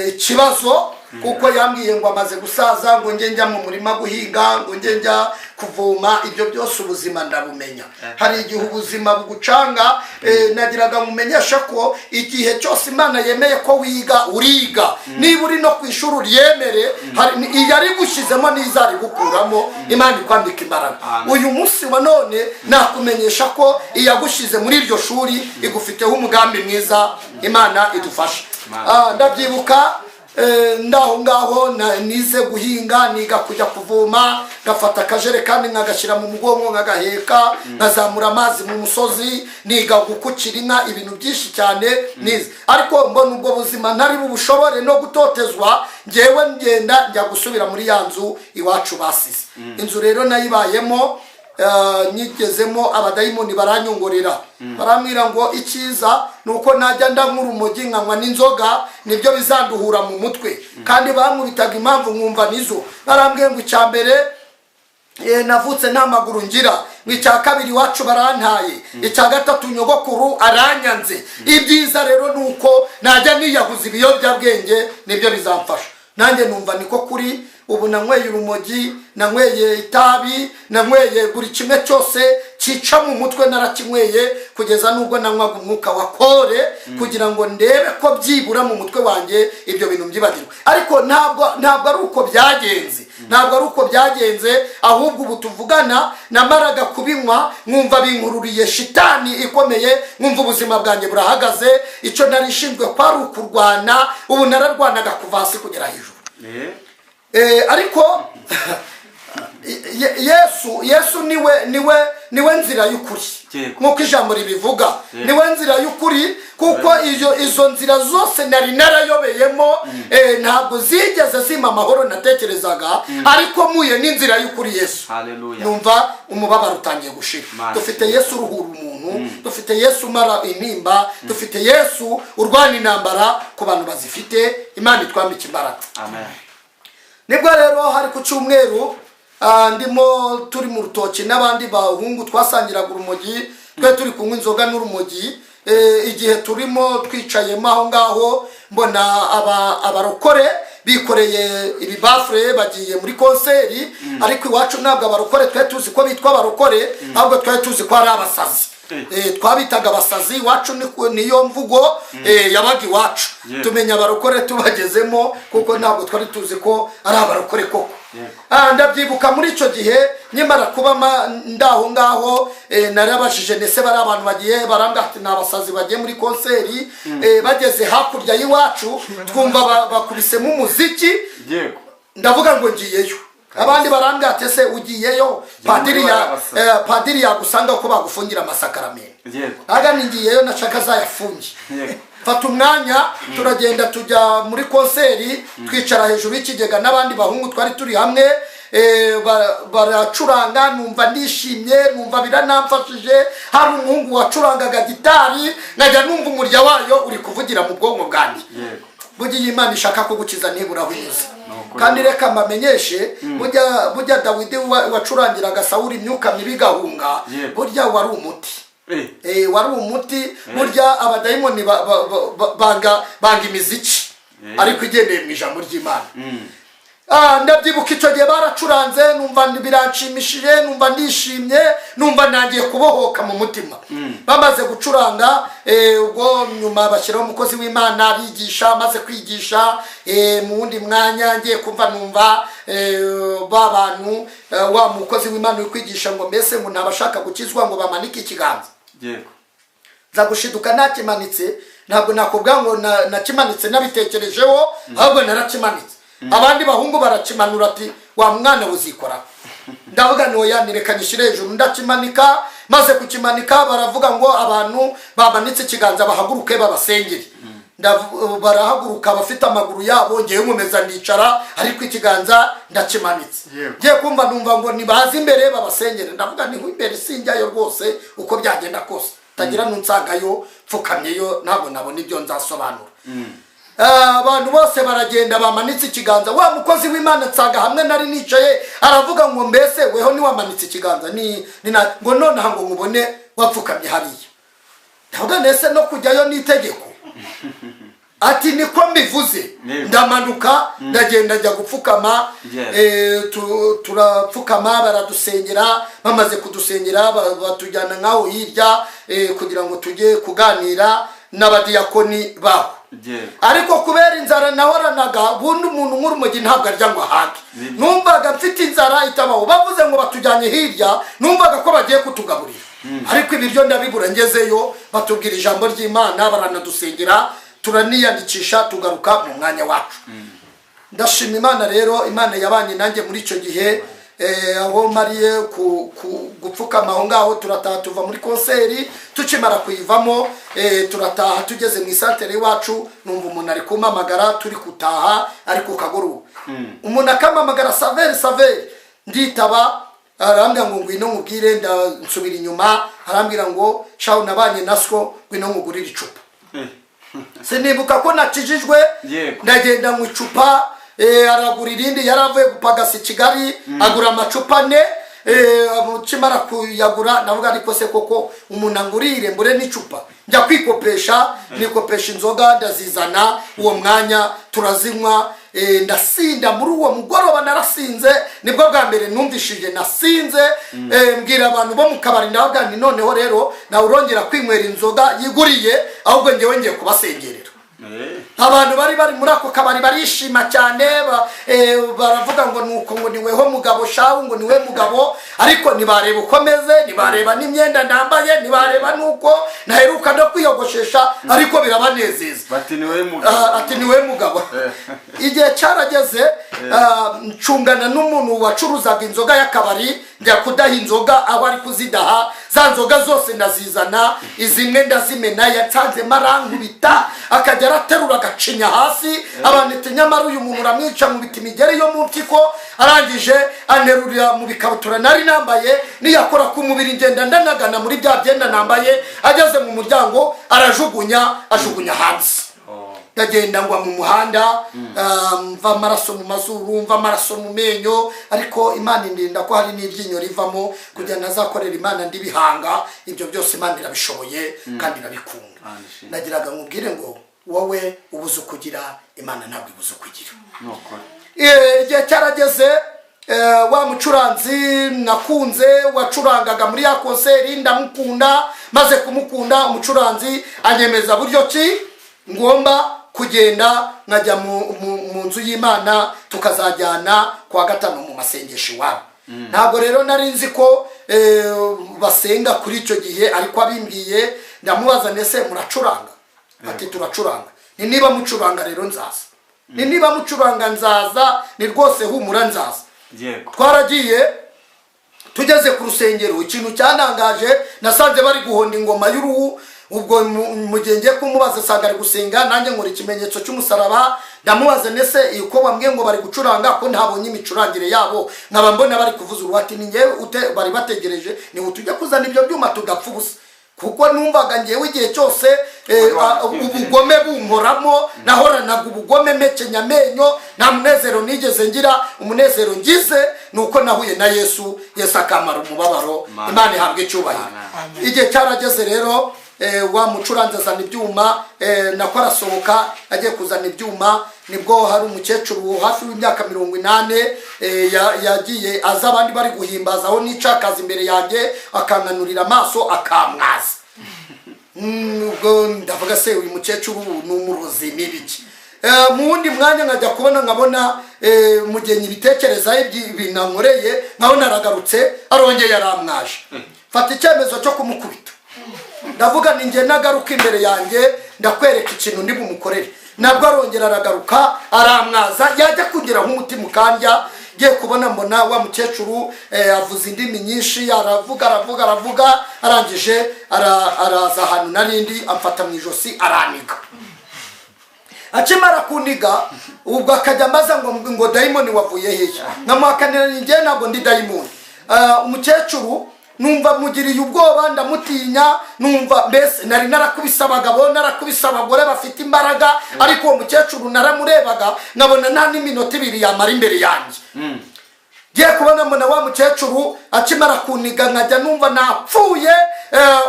ikibazo, kuko yambwiye ngo amaze gusaza, ngo njye njya mu murima guhinga, ngo njye njya kuvoma. Ibyo byose ubuzima ndabumenya. Hari igihe ubuzima bugucanga. Nagiraga mumenyesha ko igihe cyose Imana yemeye ko wiga, uriga. Niba uri no ku ishuri uryemere, yari gushyizemo n'izari gukuramo. Imana ikwambika imbaraga. Uyu munsi wa none nakumenyesha ko iyagushyize muri iryo shuri igufiteho umugambi mwiza. Imana idufasha. Ndabyibuka ndaho ngaho nize guhinga, niga kujya kuvoma, ngafata akajerekani nkagashyira mu mugongo, nkagaheka, nkazamura amazi mu musozi, niga gukukira inka, ibintu byinshi cyane nize. Ariko mbona ubwo buzima ntari bubushobore no gutotezwa, ngewe ngenda njya gusubira muri ya nzu iwacu basize. Inzu rero nayibayemo, nyigezemo abadayimoni baranyongorera. Barambwira ngo icyiza nuko najya ndankurumogi nkanywa n'inzoga, nibyo bizanduhura mu mutwe. Kandi bankubitaga impamvu nkumva nizo. Barambwiye ngo icyambere navutse nta maguru ngira, icya kabiri wacu barantaye, icya gatatu nyogokuru aranyanze. Ibyiza rero nuko najya niyahuza ibiyobyabwenge, nibyo bizamfasha. Nanjye numva niko kuri. Ubu nanyweye urumogi, nanyweye itabi, nanyweye buri kimwe cyose cyica mu mutwe narakinyweye, kugeza nubwo nanywaga umwuka wa kore, kugira ngo ndebe ko byibura mu mutwe wanjye ibyo bintu byibagirwa. Ariko ntabwo ari uko byagenze. Ntabwo ari uko byagenze, ahubwo ubu tuvugana namaraga kubinywa, mwumva binkururiye shitani ikomeye, mwumva ubuzima bwanjye burahagaze. Icyo narishinzwe kwari ukurwana, ubu nararwanaga kuva hasi kugera hejuru. Ariko Yesu niwe nzira y'ukuri, nk'uko ijambo ribivuga. Niwe nzira y'ukuri, kuko izo nzira zose nari narayobeyemo, ntabwo zigeze zima amahoro natekerezaga. Ariko muye n'inzira y'ukuri Yesu, numva umubabaro utangiye gushira. Dufite Yesu uruhura umuntu, dufite Yesu umara intimba, dufite Yesu urwana intambara ku bantu bazifite. Imana itwambike imbaraga. Amen. Nibwo rero hari ku cyumweru, ndimo turi mu rutoki n'abandi bahungu twasangiraga urumogi, twe turi kunywa inzoga n'urumogi. Igihe turimo twicayemo aho ngaho, mbona abarokore bikoreye ibibafure bagiye muri konseri ariko iwacu ntabwo abarokore twari tuzi ko bitwa abarokore ahubwo twari tuzi ko ari abasazi twabitaga abasazi iwacu niyo mvugo yabaga iwacu tumenya abarokore tubagezemo kuko ntabwo twari tuzi ko ari abarokore koko ndabyibuka muri icyo gihe nyamara kuba ndaho ngaho narabashije ndetse bari abantu bagiye barambwira ati ni abasazi bagiye muri konseri bageze hakurya y'iwacu twumva bakubisemo umuziki ndavuga ngo ngiyeyo abandi barambwira ati ese ugiyeyo padiri yagusanga ko bagufungira amasakaramentu aga ningiyeyo nashaka azayafungiye fata umwanya turagenda tujya muri konseri twicara hejuru y'ikigega n'abandi bahungu twari turi hamwe baracuranga numva ndishimye numva biranamfashije hari umuhungu wacurangaga gitari nkajya numva umurya wayo uri kuvugira mu bwonko bwanjye bugiye Imana ishaka kugukiza nibura wize kandi reka mbamenyeshe burya Dawidi wacurangiraga Sawuli imyuka mibi gahunga burya wari umuti wari umuti burya abadayimoni banga imiziki ariko igendeye mu ijambo ry'Imana ndabyibuka icyo gihe baracuranze numva biranshimishije numva ndishimye numva nangiye kubohoka mu mutima bamaze gucuranga ubwo nyuma bashyiraho umukozi w'Imana arigisha amaze kwigisha mu wundi mwanya ngiye kumva numva ba bantu wa mukozi w'Imana uri kwigisha ngo mbese ngo ntabashaka gukizwa ngo bamanike ikiganza za gushiduka nakimanitse ntabwo nakubwa ngo nakimanitse nabitekerejeho ahubwo narakimanitse abandi bahungu barakimanura ati wa mwana uzikora ndavuga no yanireka nyishire hejuru ndakimanika maze kukimanika baravuga ngo abantu bamanitse ikiganza bahaguruke babasengere barahaguruka bafite amaguru yabo ngiye nkomeza ndicara ariko ikiganza ndakimanitse ngiye kumva numva ngo nibaze imbere babasengere ndavuga ni imbere sinjyayo rwose uko byagenda kose tagira nunsagayo pfukamyeyo ntabwo nabona ibyo nzasobanura abantu bose baragenda bamanitse ikiganza wa mukozi w'Imana nsaga hamwe nari nicaye aravuga ngo mbese weho ni wamanitse ikiganza ngo none ngo mubone wapfukamye hariya ndavuga nese no kujyayo n'itegeko ati niko mbivuze ndamanuka ndagenda njya gupfukama turapfukama baradusengera bamaze kudusengera batujyana nkaho hirya kugira ngo tujye kuganira n'abadiyakoni baho ariko kubera inzara nahoranaga bundi umuntu nk'urumogi ntabwo arya ngo ahage numvaga mfite inzara itabaho bavuze ngo batujyanye hirya numvaga ko bagiye kutugaburira ariko ibiryo ndabibura ngezeyo batubwira ijambo ry'Imana baranadusengera turaniyandikisha tugaruka mu mwanya wacu ndashima Imana rero Imana yabanye nanjye muri icyo gihe aho mariye gupfukama aho ngaho turataha tuva muri konseri tukimara kuyivamo turataha tugeze mu isantere iwacu numva umuntu ari kumpamagara turi gutaha ariko kaguru umuntu akampamagara saveri nditaba arambwira ngo ngwino nkubwire ndansubira inyuma arambwira ngo shaho nabanye naswo ngwino nkugurire icupa sinibuka ko nakijijwe ndagenda mu icupa aragura irindi yaravuye gupagasa i Kigali agura amacupa ane kimara kuyagura navuga ariko se koko umuntu angurire mbure n'icupa njya kwikopesha nikopesha inzoga ndazizana uwo mwanya turazinywa ndasinda muri uwo mugoroba narasinze nibwo bwa mbere numvishije nasinze mbwira abantu bo mu kabari ndavuga nti noneho rero nawe urongera kwinywera inzoga yiguriye ahubwo ngewe ngiye kubasengerera abantu bari muri ako kabari barishima cyane baravuga ngo nuko ngo niweho mugabo shawu ngo niwe mugabo ariko nibareba ukomeze nibareba n'imyenda ndambaye nibareba nuko naheruka no kwiyogoshesha ariko birabanezeza ati niwe mugabo igihe cyarageze ncungana n'umuntu wacuruzaga inzoga y'akabari njya kudaha inzoga aho ari kuzidaha za nzoga zose ndazizana izimwe ndazimena yatanze marankubita akajya araterura agacinya hasi abantu ati nyamara uyu muntu uramwica mu biti imigeri yo mu mpyiko arangije anerurira mu bikabutura nari nambaye niyakora ku mubiri ngenda ndanagana muri bya byenda nambaye ageze mu muryango ajugunya hanze ndagenda ngwa mu muhanda mva amaraso mu mazuru mva amaraso mu menyo ariko Imana indinda ko hari n'iryinyo rivamo kugira nazakorera Imana ndibihanga ibyo byose Imana irabishoboye kandi irabikunda nagiraga nkubwire ngo wowe ubuze ukugira Imana ntabwo ibuze ukugira. Igihe cyarageze wa mucuranzi nakunze wacurangaga muri ya konseri ndamukunda, maze kumukunda umucuranzi anyemeza buryo ki ngomba kugenda nkajya mu nzu y'Imana tukazajyana kwa gatanu mu masengesho iwabo. Ntabwo rero nari nzi ko basenga kuri icyo gihe, ariko abimbwiye ndamubaza nese muracuranga? Ati turacuranga. Ni niba mucuranga rero nzaza. Ni niba mucuranga nzaza, ni rwose humura nzaza. Twaragiye tugeze ku rusengero, ikintu cyanangaje nasanze bari guhonda ingoma y'uruhu. Ubwo mugenge kumubaza sanga ari gusenga, nanjye nkora ikimenyetso cy'umusaraba. Ndamubaza nese uko bambwiye ngo bari gucuranga ko ntabonye imicurangire yabo, nkaba mbona bari kuvuza uruhati. Ni ngewe bari bategereje ni utujya kuzana ibyo byuma tugapfa ubusa, kuko numvaga ngewe igihe cyose ubugome bunkoramo, nahoranaga ubugome mekenya amenyo, nta munezero nigeze ngira. Umunezero ngize nuko nahuye na Yesu akamara umubabaro. Imana ihabwe icyubahiro. Igihe cyarageze rero wa mucuranzi azana ibyuma, nako arasohoka agiye kuzana ibyuma. Nibwo hari umukecuru hafi w'imyaka 80 yagiye aza, abandi bari guhimbaza aho nicakaza imbere yanjye, akananurira amaso akamwaza. Ubwo ndavuga se uyu mukecuru ni umurozi n'ibiki. Mu wundi mwanya nkajya kubona nkabona mugenyi bitekereza ibinankoreye, nkabona aragarutse arongeye aramwaje. Fata icyemezo cyo kumukubita. Ndavuga ni nge nagaruka imbere yanjye ndakwereka ikintu ndi bumukorere. Nabwo arongera aragaruka aramwaza, yajya kugira nk'umutima ukandya. Ngiye kubona mbona wa mukecuru avuza indimi nyinshi, aravuga arangije araza ahantu narindi amfata mu ijosi araniga. Akimara kuniga ubwo akajya mbaza ngo dayimoni wavuye hehe? Nkamuhakanira ni nge ntabwo ndi dayimoni. Umukecuru numva mugiriye ubwoba, ndamutinya, numva mbese nari narakubise abagabo, narakubise abagore bafite imbaraga, ariko uwo mukecuru naramurebaga nkabona nta n'iminota 2 yamara imbere yanjye. Ngiye kubona mbona wa mukecuru akimara kuniga nkajya numva napfuye.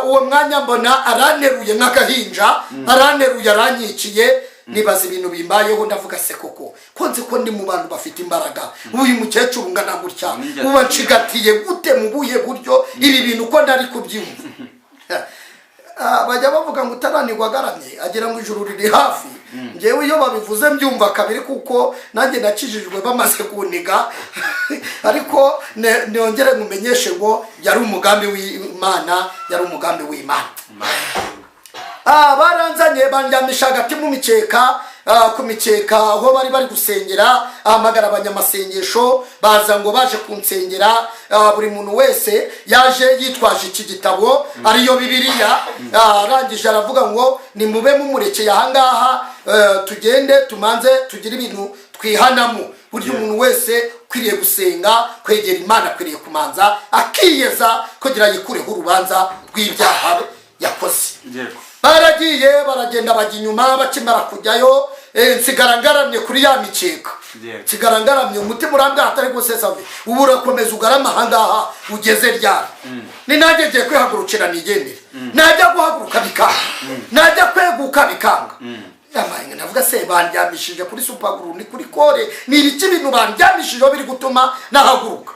Uwo mwanya mbona araneruye nk'agahinja, araneruye aranyikiye. Nibaza ibintu bimbayeho, ndavuga se koko konzi ko ndi mu bantu bafite imbaraga, uyu mukecuru ngana gutya uba ncigatiye gute mu buye buryo ibi bintu ko ndari kubyumva. Bajya bavuga ngo utaranirwa agaramye agira ngo ijuru riri hafi. Ngewe iyo babivuze mbyumva kabiri, kuko nanjye nakijijwe bamaze kuniga. Ariko nongere mumenyeshe ngo yari umugambi w'Imana, yari umugambi w'Imana. Baranzanye bandyamisha hagati mu mikeka, ku mikeka aho bari gusengera. Ahamagara abanyamasengesho baza ngo baje kunsengera. Buri muntu wese yaje yitwaje iki gitabo ariyo Bibiliya. Arangije aravuga ngo nimube mumurekeye ahangaha, tugende tumanze tugire ibintu twihanamo. Buryo umuntu wese kwiriye gusenga, kwegera Imana, kwiriye kumanza akiyeza kugira yikureho urubanza rw'ibyaha yakoze. Baragiye baragenda bajya inyuma. Bakimara kujyayo nsigara ngaramye kuri ya mikeka. Nsigara ngaramye, umutima urambwira atari gusesabe, ubu urakomeza ugarama ahangaha ugeze ryari? Ni nanjye ngiye kwihagurukira nigendere. Najya guhaguruka bikanga, najya kweguka bikanga. Yamaye navuga se bandyamishije kuri supaguru ni kuri kore, ni ibiki bintu bandyamishije biri gutuma nahaguruka?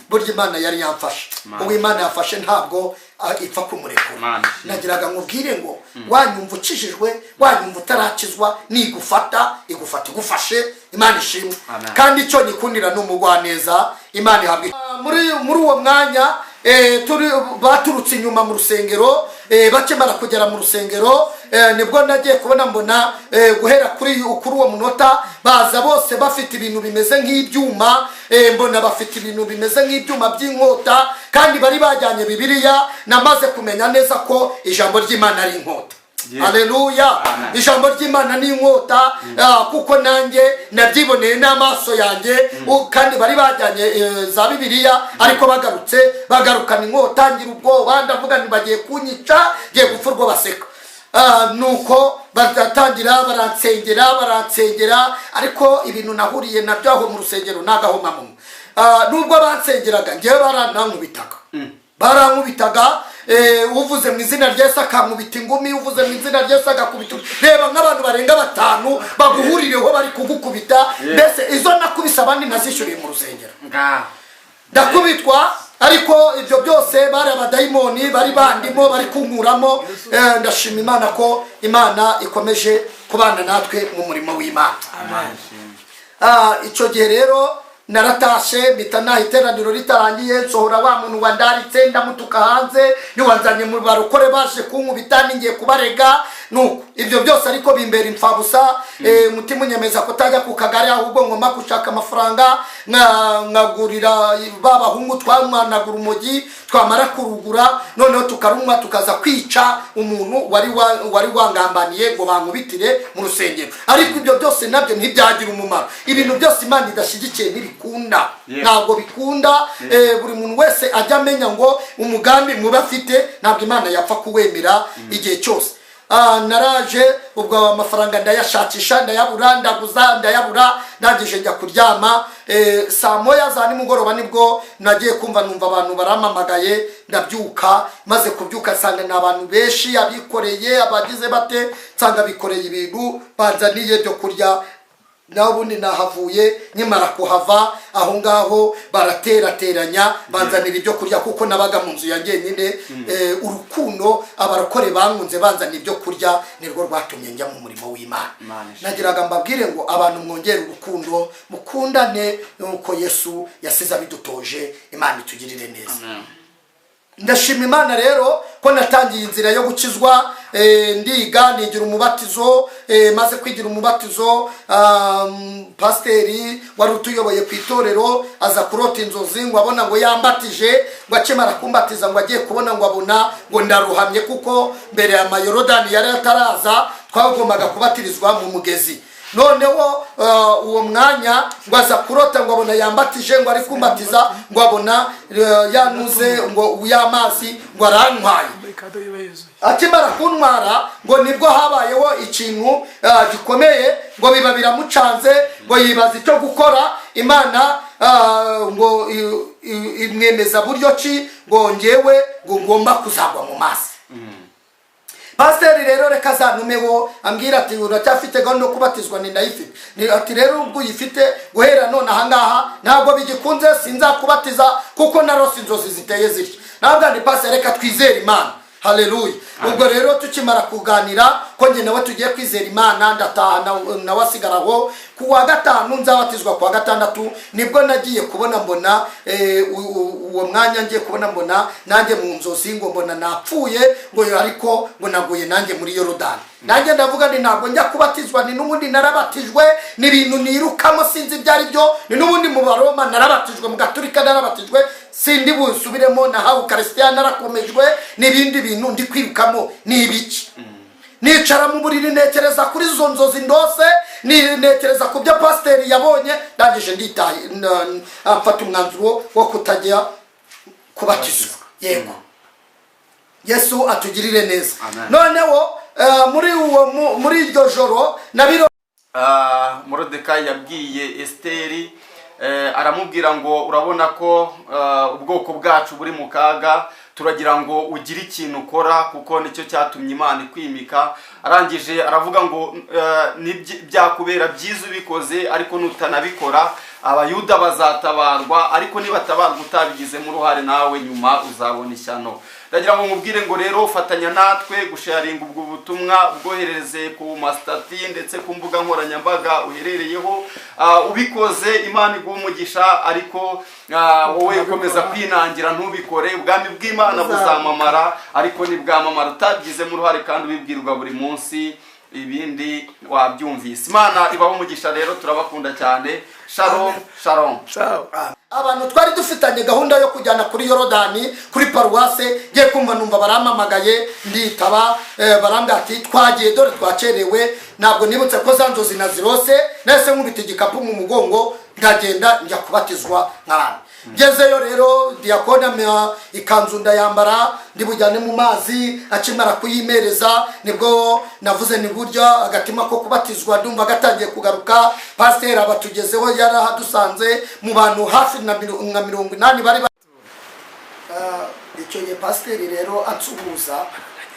Burya Imana yari yamfashe. Uwo Imana yafashe ntabwo ipfa kumurekura. Nagiraga nkubwire ngo wanyumva ukijijwe, wanyumva utarakizwa, nigufata igufashe. Imana ishimwe. Kandi icyo nikundira n'umugwaneza. Imana ihabwe. Muri uwo mwanya baturutse inyuma mu rusengero. Bakimara kugera mu rusengero nibwo nagiye kubona mbona guhera kuri uwo munota baza bose bafite ibintu bimeze nk'ibyuma. Mbona bafite ibintu bimeze nk'ibyuma by'inkota, kandi bari bajyanye Bibiliya. Namaze kumenya neza ko ijambo ry'Imana ari inkota. Haleluya. Ijambo ry'Imana ni inkota, kuko nanjye nabyiboneye n'amaso yanjye. Kandi bari bajyanye za Bibiliya, ariko bagarukana inkota. Ngira ubwoba, ndavuga bagiye kunyica, ngiye gupfurwa baseka. Nuko baratangira baransengera, ariko ibintu nahuriye nabyo aho mu rusengero nagahomamo. Nubwo bansengeraga ngewe baranankubitaga. barankubitaga. Uvuze mu izina rya Yesu akankubita ingumi, uvuze mu izina rya Yesu agakubita. Reba nk'abantu barenga 5 baguhurireho bari kugukubita. Mbese izo nakubise abandi nazishyuriye mu rusengero, ndakubitwa. Ariko ibyo byose bari abadayimoni bari bandimo bari kunkuramo. Ndashima Imana ko Imana ikomeje kubana natwe mu murimo w'Imana. Icyo gihe rero naratashe mpita naha iteraniro ritarangiye, nsohora wa muntu wandaritse ndamutuka hanze, niwanzanye mu barokore baje kunkubita ningiye kubarega. Nuko ibyo byose ariko bimbera impfabusa. Umutima unyemeza ko tajya ku kagari, ahubwo ngomba gushaka amafaranga nkagurira babahungu twamanagura umugi, twamara kurugura noneho tukarumwa tukaza kwica umuntu wari wangambaniye ngo bankubitire mu rusengero. Ariko ibyo byose nabyo ntibyagira umumaro. Ibintu byose Imana idashyigikiye ntibikunda, ntabwo bikunda. Buri muntu wese ajya amenya ngo umugambi muba afite ntabwo Imana yapfa kuwemera igihe cyose. Naraje ubwo amafaranga ndayashakisha ndayabura, ndaguza ndayabura, ndangije njya kuryama. Saa moya za nimugoroba nibwo nagiye kumva numva abantu baramamagaye, ndabyuka. Maze kubyuka nsanga ni abantu benshi, abikoreye abagize bate, nsanga bikoreye ibintu banzaniye byo kurya. Naho ubundi nahavuye, nyimara kuhava aho ngaho baraterateranya banzanira ibyo kurya kuko nabaga mu nzu yanjye nyine. Urukundo abarokore bankunze banzanira ibyo kurya nirwo rwatumye njya mu murimo w'Imana. Nagiraga mbabwire ngo abantu mwongere urukundo, mukundane nuko Yesu yasize abidutoje. Imana itugirire neza. Ndashima Imana rero ko natangiye inzira yo gukizwa. Ndiga nigira umubatizo. Maze kwigira umubatizo, pasiteri wari utuyoboye ku itorero aza kurota inzozi ngo abona ngo yambatije, ngo akimara kumbatiza ngo agiye kubona ngo abona ngo ndaruhamye, kuko mbere ya Yorodani yari ataraza twagombaga kubatirizwa mu mugezi. Noneho uwo mwanya ngo aza kurota ngo abona yambatije, ngo ari kumbatiza ngo abona yanuze ngo y'amazi ngo arantwaye. Akimara kuntwara ngo nibwo habayeho ikintu gikomeye, ngo biba biramucanze, ngo yibaza icyo gukora. Imana ngo imwemeza buryo ki ngo ngewe ngo ngomba kuzagwa mu mazi. Pasiteri rero reka azantumeho ambwira ati uracyafite gahunda yo kubatizwa? Ni ndayifite. Ati rero ubwo uyifite guhera none ahangaha ntabwo bigikunze sinzakubatiza kuko narose inzozi ziteye zitya. Ntabwo ndi pasiteri, reka twizere Imana. Haleluya. Ubwo rero tukimara kuganira ko njye nawe tugiye kwizera Imana, ndataha nawe asigaraho. Ku wa gatanu nzabatizwa, ku wa gatandatu nibwo nagiye kubona mbona uwo mwanya ngiye kubona mbona nanjye mu nzozi ngo mbona napfuye, ngo ariko ngo naguye nanjye muri Yorodani. Nanjye ndavuga ni ntabwo njya kubatizwa, ni n'ubundi narabatijwe, ni ibintu nirukamo sinzi ibyo ari byo. Ni n'ubundi mu Baroma narabatijwe, mu Gaturika narabatijwe, sindi busubiremo. Nahawe Ukarisitiya narakomejwe, n'ibindi bintu ndi kwirukamo ni ibiki. Nicara mu buriri nekereza kuri izo nzozi ndose, nekereza ku byo pasiteri yabonye. Ndangije nditaye mfata umwanzuro wo kutajya kubatizwa. Yego, Yesu atugirire neza. Noneho muri iryo joro nabiro Moridekayi yabwiye Esiteri, aramubwira ngo urabona ko ubwoko bwacu buri mu kaga, turagira ngo ugire ikintu ukora kuko nicyo cyatumye Imana ikwimika. Arangije aravuga ngo byakubera byiza ubikoze, ariko nutanabikora abayuda bazatabarwa, ariko nibatabarwa utabigizemo uruhare nawe nyuma uzabona ishyano. Ndagira ngo mubwire ngo rero ufatanya natwe gusharinga ubwo butumwa, ubwoherereze ku masitati ndetse ku mbuga nkoranyambaga uherereyeho. Ubikoze Imana iguha umugisha, ariko wowe ukomeza kwinangira ntubikore. Ubwami bw'Imana buzamamara, ariko nibwamamara utabigizemo uruhare kandi ubibwirwa buri munsi. Ibindi wabyumvise. Imana ibaho umugisha rero, turabakunda cyane. Shalom, shalom. Abantu twari dufitanye gahunda yo kujyana kuri Yorodani kuri paruwase, ngiye kumva numva baramamagaye, nditaba. Barambwira ati twagiye dore twacerewe. Ntabwo nibutse ko za nzozi nazirose, nahise nkubita igikapu mu mugongo ndagenda njya kubatizwa nk'abandi. Ngezeyo rero diyakona ikanzu ndayambara, ndibujyane mu mazi. Akimara kuyimereza nibwo navuze ni burya agatima ko kubatizwa ndumva gatangiye kugaruka. Pasiteri abatugezeho yarahadusanze mu bantu hafi na 80 bari icyo gihe pasiteri rero ansuhuza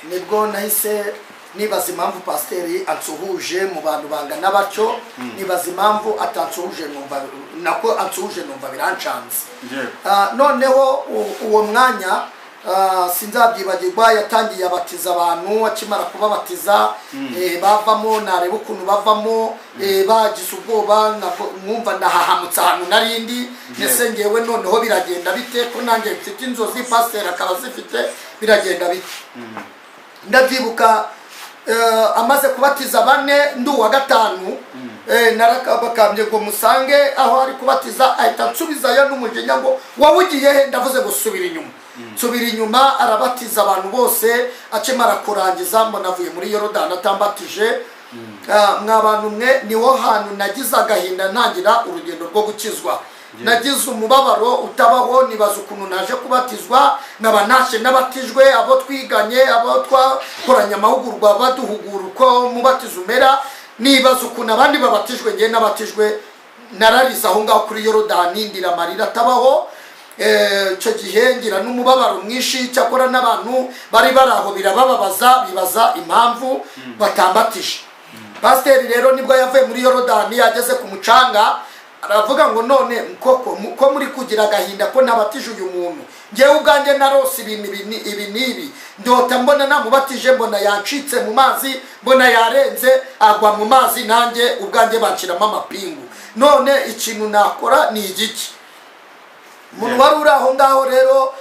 nibwo nahise nibaza impamvu pasiteri ansuhuje mu bantu bangana batyo, nibaza impamvu atansuhuje numva nako ansuhuje numva birancanze. Noneho uwo mwanya sinzabyibagirwa yatangiye abatiza abantu, akimara kubabatiza bavamo, nareba ukuntu bavamo bagize ubwoba, mwumva ndahahamutse ahantu narindi ndetse ngewe noneho biragenda bite ko nanjye mfite inzozi pasiteri akaba zifite, biragenda bite. Ndabyibuka amaze kubatiza bane ndi uwa gatanu, narakabakambye ngo musange aho ari kubatiza, ahita nsubizayo n'umujinya ngo wowe ugiye he? Ndavuze ngo subira inyuma. Subira inyuma, arabatiza abantu bose, akimara kurangiza mbona avuye muri Yorodani atambatije. Mwabantu mwe niho hantu nagize agahinda ntangira urugendo rwo gukizwa. Nagize umubabaro utabaho, nibaza ukuntu naje kubatizwa, nkaba nashe nabatijwe, abo twiganye, abo twakoranye amahugurwa baduhugura uko umubatizo umera, nibaza ukuntu abandi babatijwe, ngiye nabatijwe. Nararize aho ngaho kuri Yorodani ndira amarira atabaho. Icyo gihe ngira n'umubabaro mwinshi, cyakora n'abantu bari baraho birabababaza, bibaza impamvu batambatije. Pasiteri rero nibwo yavuye muri Yorodani, yageze ku mucanga, aravuga ngo none ko muri kugira agahinda ko nabatije uyu muntu, ngewe ubwanjye narose ibi n'ibi, ndota mbona namubatije, mbona yacitse mu mazi, mbona yarenze agwa mu mazi, nanjye ubwanjye baciramo amapingu, none ikintu nakora ni igiki? Umuntu wari uri aho ngaho rero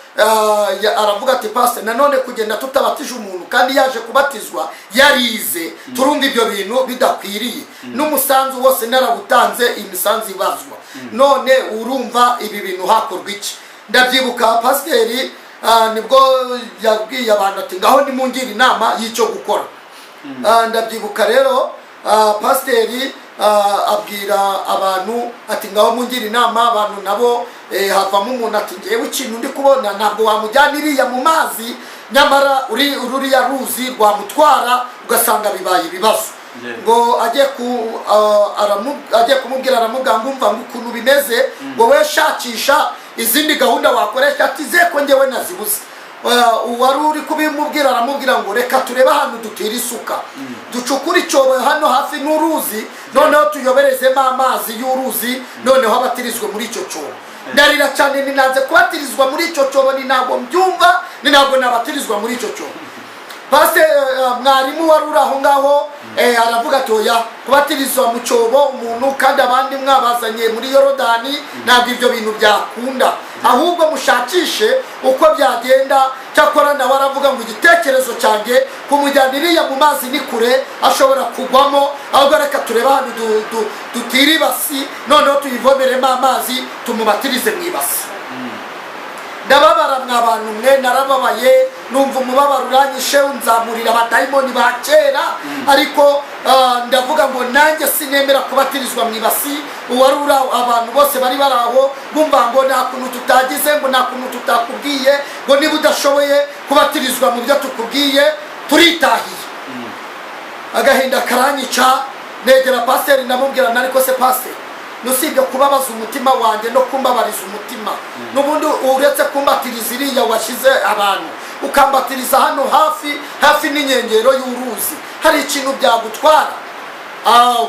aravuga ati pasiteri, nanone kugenda tutabatije umuntu kandi yaje kubatizwa yarize, turumva ibyo bintu bidakwiriye, n'umusanzu wose narawutanze, imisanzu ibazwa, none urumva ibi bintu hakorwa iki? Ndabyibuka pasiteri nibwo yabwiye abantu ati ngaho nimungire inama y'icyo gukora. Ndabyibuka rero pasiteri abwira abantu ati ngaho mungire inama. Abantu nabo havamo umuntu ati ngewe ikintu ndi kubona ntabwo wamujyana iriya mu mazi, nyamara ruriya ruzi rwamutwara ugasanga bibaye ibibazo. Ngo agiye kumubwira, aramubwira ngo umva ukuntu bimeze, ngo we shakisha izindi gahunda wakoresha, ati ze ko ngewe nazibuze. Uwari uri kubimubwira aramubwira ngo reka turebe ahantu dutera isuka, ducukure icyobo hano hafi n'uruzi, noneho tuyoberezemo amazi y'uruzi, noneho abatirizwe muri icyo cyobo. Ndarira cyane, ninanze kubatirizwa muri icyo cyobo, ni ntabwo mbyumva, ni ntabwo nabatirizwa muri icyo cyobo. Mwarimu wari uri aho ngaho aravuga ati oya, kubatirizwa mu cyobo umuntu kandi abandi mwabazanye muri Yorodani ntabwo ibyo bintu byakunda, ahubwo mushakishe uko byagenda. Cyakora nawe aravuga ngo igitekerezo cyanjye kumujyana iriya mu mazi ni kure, ashobora kugwamo, ahubwo reka turebe ahantu dutira ibasi, noneho tuyivomeremo amazi tumubatirize mu ibasi. Ndababara mwabantu mwe, narababaye, numva umubabaro uranyishe, unzamurira abadayimoni ba kera, ariko ndavuga ngo nanjye sinemera kubatirizwa mu ibasi. Uwari uri aho, abantu bose bari baraho bumva ngo nta kuntu tutagize, ngo nta kuntu tutakubwiye, ngo niba udashoboye kubatirizwa mu byo tukubwiye turitahiye. Agahinda karanyica, negera pasiteri ndamubwira ariko se pasiteri, nusibye kubabaza umutima wanjye no kumbabariza umutima, n'ubundi uretse kumbatiriza iriya washyize abantu, ukambatiriza hano hafi n'inkengero y'uruzi, hari ikintu byagutwara?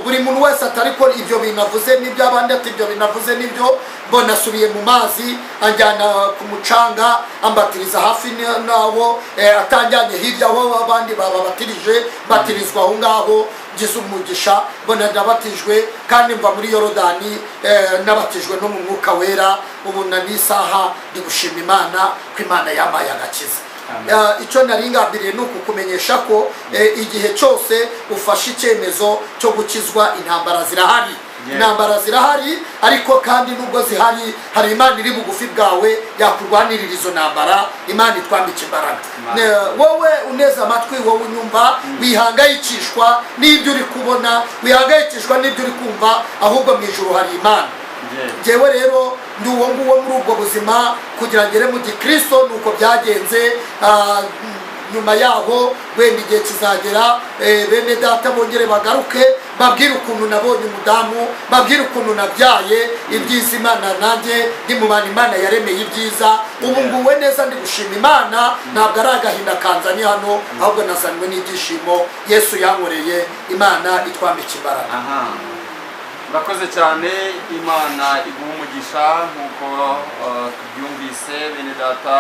Buri muntu wese atari ko ibyo binavuze n'ibyo abandi ati ibyo binavuze n'ibyo. Mbona asubiye mu mazi, anjyana ku mucanga, ambatiriza hafi nawo, atanjyanye hirya aho abandi babatirije, batirizwa aho ngaho. Ngize umugisha, mbona ndabatijwe kandi mva muri Yorodani nabatijwe no mu Mwuka Wera. Ubu na n'isaha ndi gushima Imana ko Imana yampaye agakiza. Icyo naringambiriye ni ukukumenyesha ko igihe cyose ufashe icyemezo cyo gukizwa, intambara zirahari. Intambara zirahari, ariko kandi nubwo zihari hari Imana iri bugufi bwawe yakurwanirira izo ntambara. Imana itwambika imbaraga. Wowe uneza amatwi, wowe unyumva, wihangayikishwa n'ibyo uri kubona, wihangayikishwa n'ibyo uri kumva, ahubwo mu ijuru hari Imana. Ngewe rero ndi uwo nguwo muri ubwo buzima kugira ngere mu gikristo, nuko byagenze. nyuma yaho wenda igihe kizagera bene data bongere bagaruke babwire ukuntu nabonye umudamu, babwire ukuntu nabyaye ibyiza Imana nanjye ndi mu bantu Imana yaremeye ibyiza. Ubu nguwe neza ndi gushima Imana, ntabwo ari agahinda kanzanye hano, ahubwo nazanywe n'ibyishimo Yesu yankoreye. Imana itwambika imbaraga. Murakoze cyane, Imana iguha umugisha nk'uko tubyumvise. Bene data,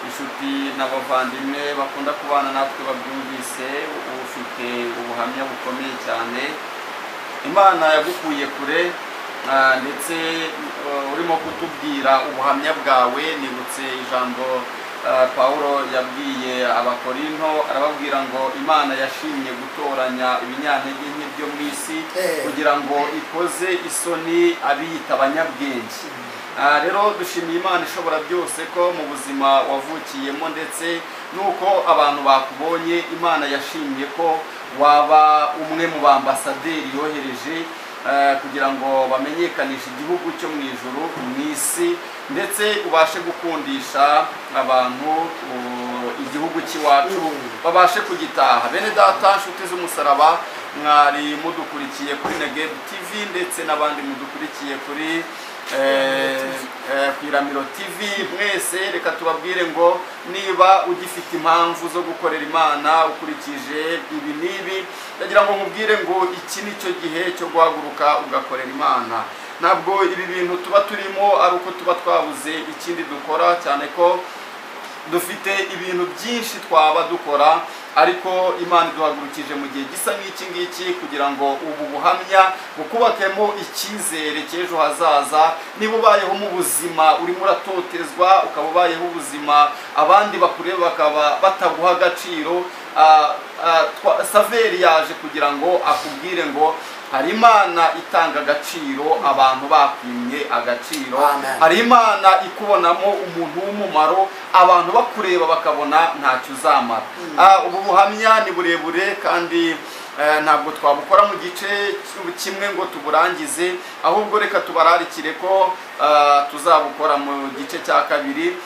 inshuti n'abavandimwe bakunda kubana natwe babyumvise, ufite ubuhamya bukomeye cyane. Imana yagukuye kure, ndetse urimo kutubwira ubuhamya bwawe. Nibutse ijambo Pawulo yabwiye Abakorinto, arababwira ngo Imana yashimye gutoranya ibinyantege nke byo mu isi kugira ngo ikoze isoni abiyita abanyabwenge. Rero dushimiye Imana ishobora byose ko mu buzima wavukiyemo ndetse nuko abantu bakubonye, Imana yashimye ko waba umwe mu bambasaderi yohereje kugira ngo bamenyekanishe igihugu cyo mu ijuru mu isi, ndetse ubashe gukundisha abantu igihugu cy'iwacu babashe kugitaha. Bene data, nshuti z'umusaraba, mwari mudukurikiye kuri Negev TV ndetse n'abandi mudukurikiye kuri Kwiramiro TV. Mwese reka tubabwire ngo niba ugifite impamvu zo gukorera Imana ukurikije ibi n'ibi, ndagira ngo nkubwire ngo iki ni cyo gihe cyo guhaguruka ugakorera Imana. Ntabwo ibi bintu tuba turimo ari uko tuba twabuze ikindi dukora, cyane ko dufite ibintu byinshi twaba dukora, ariko Imana iduhagurukije mu gihe gisa n'iki ngiki kugira ngo ubu buhamya bukubakemo icyizere cy'ejo hazaza. Niba ubayeho mu buzima urimo uratotezwa, ukaba ubayeho ubuzima abandi bakureba bakaba bataguha agaciro, Saveri yaje kugira ngo akubwire ngo hari Imana itanga agaciro abantu bakwimye agaciro. Hari Imana ikubonamo umuntu w'umumaro, abantu bakureba bakabona ntacyo uzamara. Ubu buhamya ni burebure kandi ntabwo twabukora mu gice kimwe ngo tuburangize, ahubwo reka tubararikire ko tuzabukora mu gice cya kabiri.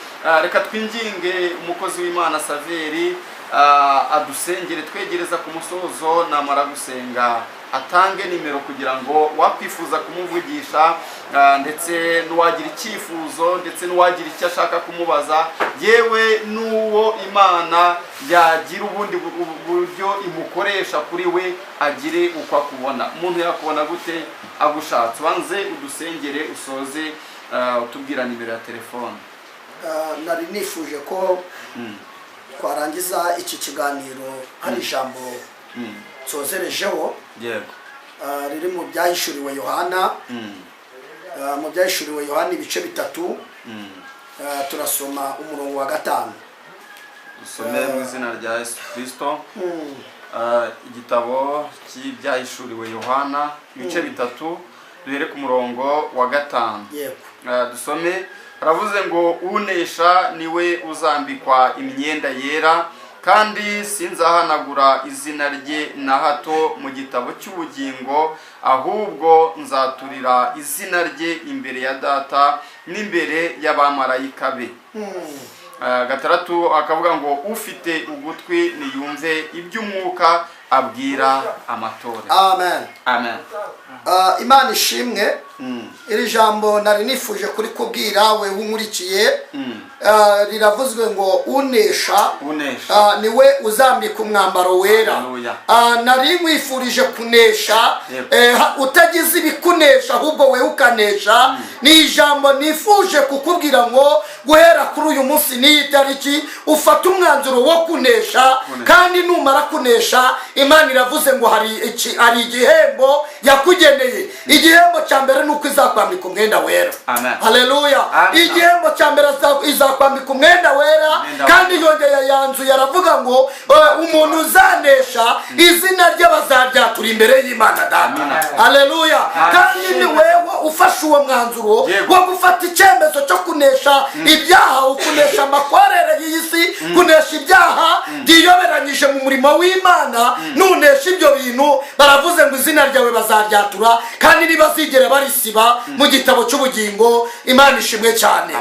Reka twinginge umukozi w'Imana Saveri adusengere twegereza ku musozo. Namara gusenga atange nimero kugira ngo wakwifuza kumuvugisha, ndetse n'uwagira icyifuzo, ndetse n'uwagira icyo ashaka kumubaza, yewe n'uwo Imana yagira ubundi buryo imukoresha kuri we, agire uko akubona. Umuntu yakubona gute agushatse? Banze udusengere usoze utubwira nimero ya telefone. Nari nifuje ko twarangiza iki kiganiro hari ijambo nsozerejeho riri mu byahishuriwe Yohana. Mu byahishuriwe Yohana ibice 3, turasoma umurongo wa 5. Dusome mu izina rya Yesu Kristo. Igitabo cy'ibyahishuriwe Yohana ibice 3 duhere ku murongo wa 5. Dusome. Haravuze ngo unesha niwe uzambikwa imyenda yera, kandi sinzahanagura izina rye na hato mu gitabo cy'ubugingo, ahubwo nzaturira izina rye imbere ya Data n'imbere y'abamarayika be. 6 akavuga ngo ufite ugutwi niyumve iby'umwuka abwira amatorero. Amen. Amen. Imana ishimwe. Iri jambo nari nifuje kuri kubwira we unkurikiye, riravuzwe ngo unesha niwe uzambika umwambaro wera. Nari nkwifurije kunesha, utagize ibikunesha ahubwo we ukanesha. Ni ijambo nifuje kukubwira ngo guhera kuri uyu munsi n'iyi tariki ufata umwanzuro wo kunesha, kandi numara kunesha Imana iravuze ngo hari igihembo yakugeneye. Igihembo cya mbere nuko izakwambika umwenda wera. Haleluya. Igihembo cya mbere izakwambika umwenda wera, kandi yongeye yanzu yaravuga ngo umuntu uzanesha izina rye bazaryatura imbere y'Imana Data. Haleluya. kandi ni wewe ufashe uwo mwanzuro wo gufata icyemezo cyo kunesha ibyaha, ukunesha amakwarere y'isi, kunesha ibyaha byiyoberanyije mu murimo w'Imana. Nunesha ibyo bintu baravuze ngo izina ryawe bazaryatura kandi ntibazigere barisiba mu gitabo cy'ubugingo. Imana ishimwe cyane.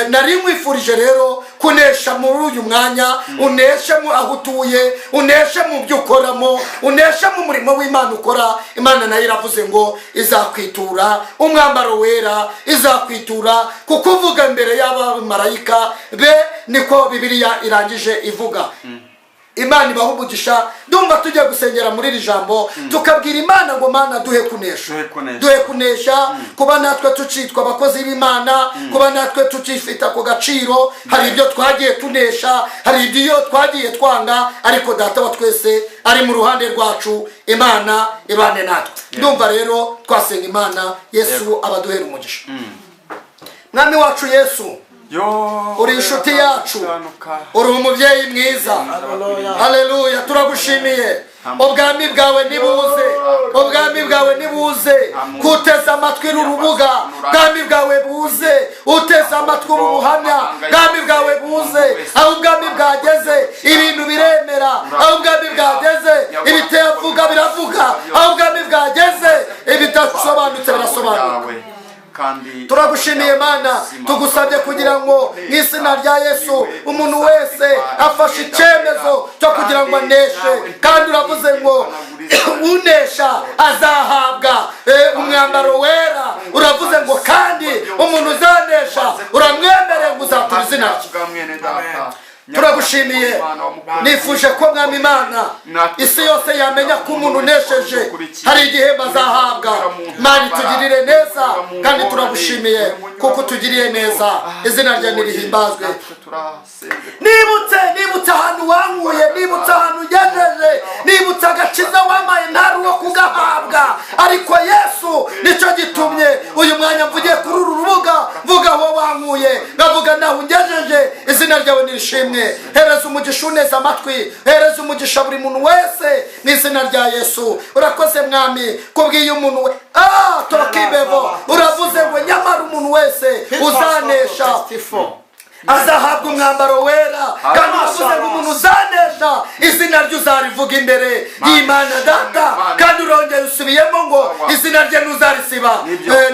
Nari nkwifurije rero kunesha muri uyu mwanya, uneshe mu aho utuye, uneshe mu byo ukoramo, uneshe mu murimo w'Imana ukora. Imana nayo iravuze ngo izakwitura umwambaro wera, izakwitura kuko uvuga mbere y'abamarayika be, niko Bibiliya irangije ivuga. Imana ibaha umugisha. Ndumva tujye gusengera muri iri jambo, tukabwira Imana ngo Mana duhe kunesha, duhe kunesha, kuba natwe tucitwa abakozi b'Imana, kuba natwe tukifita ku gaciro. Hari ibyo twagiye tunesha, hari ibyo twagiye twanga, ariko Data wa twese ari mu ruhande rwacu. Imana ibane natwe. Ndumva rero twasenga Imana. Yesu abaduhera umugisha. Mwami wacu Yesu, uri inshuti yacu, uri umubyeyi mwiza. Haleluya, turagushimiye. Ubwami bwawe nibuze, ubwami bwawe nibuze kuteza amatwi urubuga. Ubwami bwawe buze uteza amatwi ubuhamya. Ubwami bwawe buze aho ubwami bwageze ibintu biremera. Aho ubwami bwageze ibitavuga biravuga. Aho ubwami bwageze ibidasobanutse birasobanuka. Turagushimiye Mana, tugusabye kugira ngo mu izina rya Yesu umuntu wese afashe icyemezo cyo kugira ngo aneshe. Kandi uravuze ngo unesha azahabwa umwambaro wera. Uravuze ngo kandi umuntu uzanesha uramwemereye ngo uzatura izina rye. Turagushimiye. Nifuje ko Mwami Imana isi yose yamenya ko umuntu unesheje hari igihembo azahabwa. Mana tugirire neza, kandi turagushimiye kuko tugiriye neza. Izina ryawe nirihimbazwe. Nibutse ahantu wankuye, nibutse ahantu ugejeje, nibutse agakiza wamaye ntari wo kugahabwa. Ariko Yesu nicyo gitumye uyu mwanya mvugiye kuri uru rubuga, mvuga aho wankuye, ngavuga naho ungejeje. Izina ryawe nirishimwe. Hereza umugisha uneza amatwi, hereza umugisha buri muntu wese mu izina rya Yesu. Urakoze Mwami kubwiye umuntu we turakibevo. Uravuze ngo nyamara umuntu wese uzanesha azahabwa umwambaro wera. Kandi uravuze ngo umuntu uzanesha izina rye uzarivuga imbere y'Imana Data. Kandi urongera usubiyemo ngo izina rye ntuzarisiba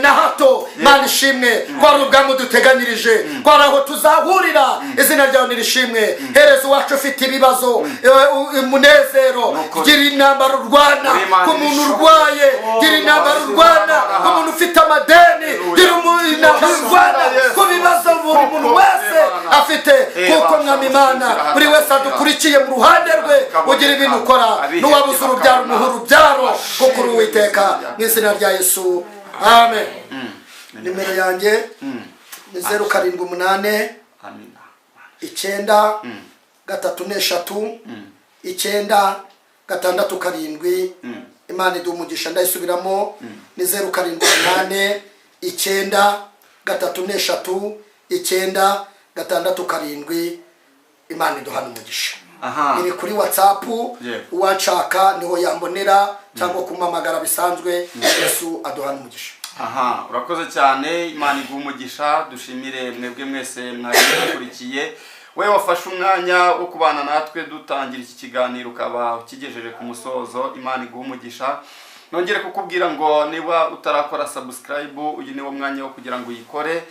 na hato. Mana ishimwe ko ari ubwami uduteganyirije, ko ari aho tuzahurira. Izina ryawe nirishimwe. Hereza uwacu ufite ibibazo umunezero. Gira intambara urwana ku muntu urwaye, gira intambara urwana ku muntu ufite amadeni, gira intambara urwana ku bibazo buri muntu wese afite. Kuko Mwami Imana buri wese adukurikiye mu ruhande rwe ugira ibintu ukora. N'uwabuze urubyaro umuha urubyaro kuko uri Uwiteka. Mu izina rya Yesu, amen. Nimero yanjye ni 078 9 3 9 6 Imana iduha umugisha. Ndayisubiramo ni 078 9 3 9 6 Imana iduhana umugisha. Iri kuri WhatsApp, uwashaka niho yambonera cyangwa kumamagara bisanzwe. Yesu aduhana umugisha. Urakoze cyane. Imana iguha umugisha. Dushimire mwebwe mwese mwakurikiye. Wewe wafashe umwanya wo kubana natwe dutangira iki kiganiro ukaba ukigejeje ku musozo. Imana iguha umugisha. Nongere kukubwira ngo niba utarakora subscribe, uyu niwo mwanya wo kugira ngo uyikore.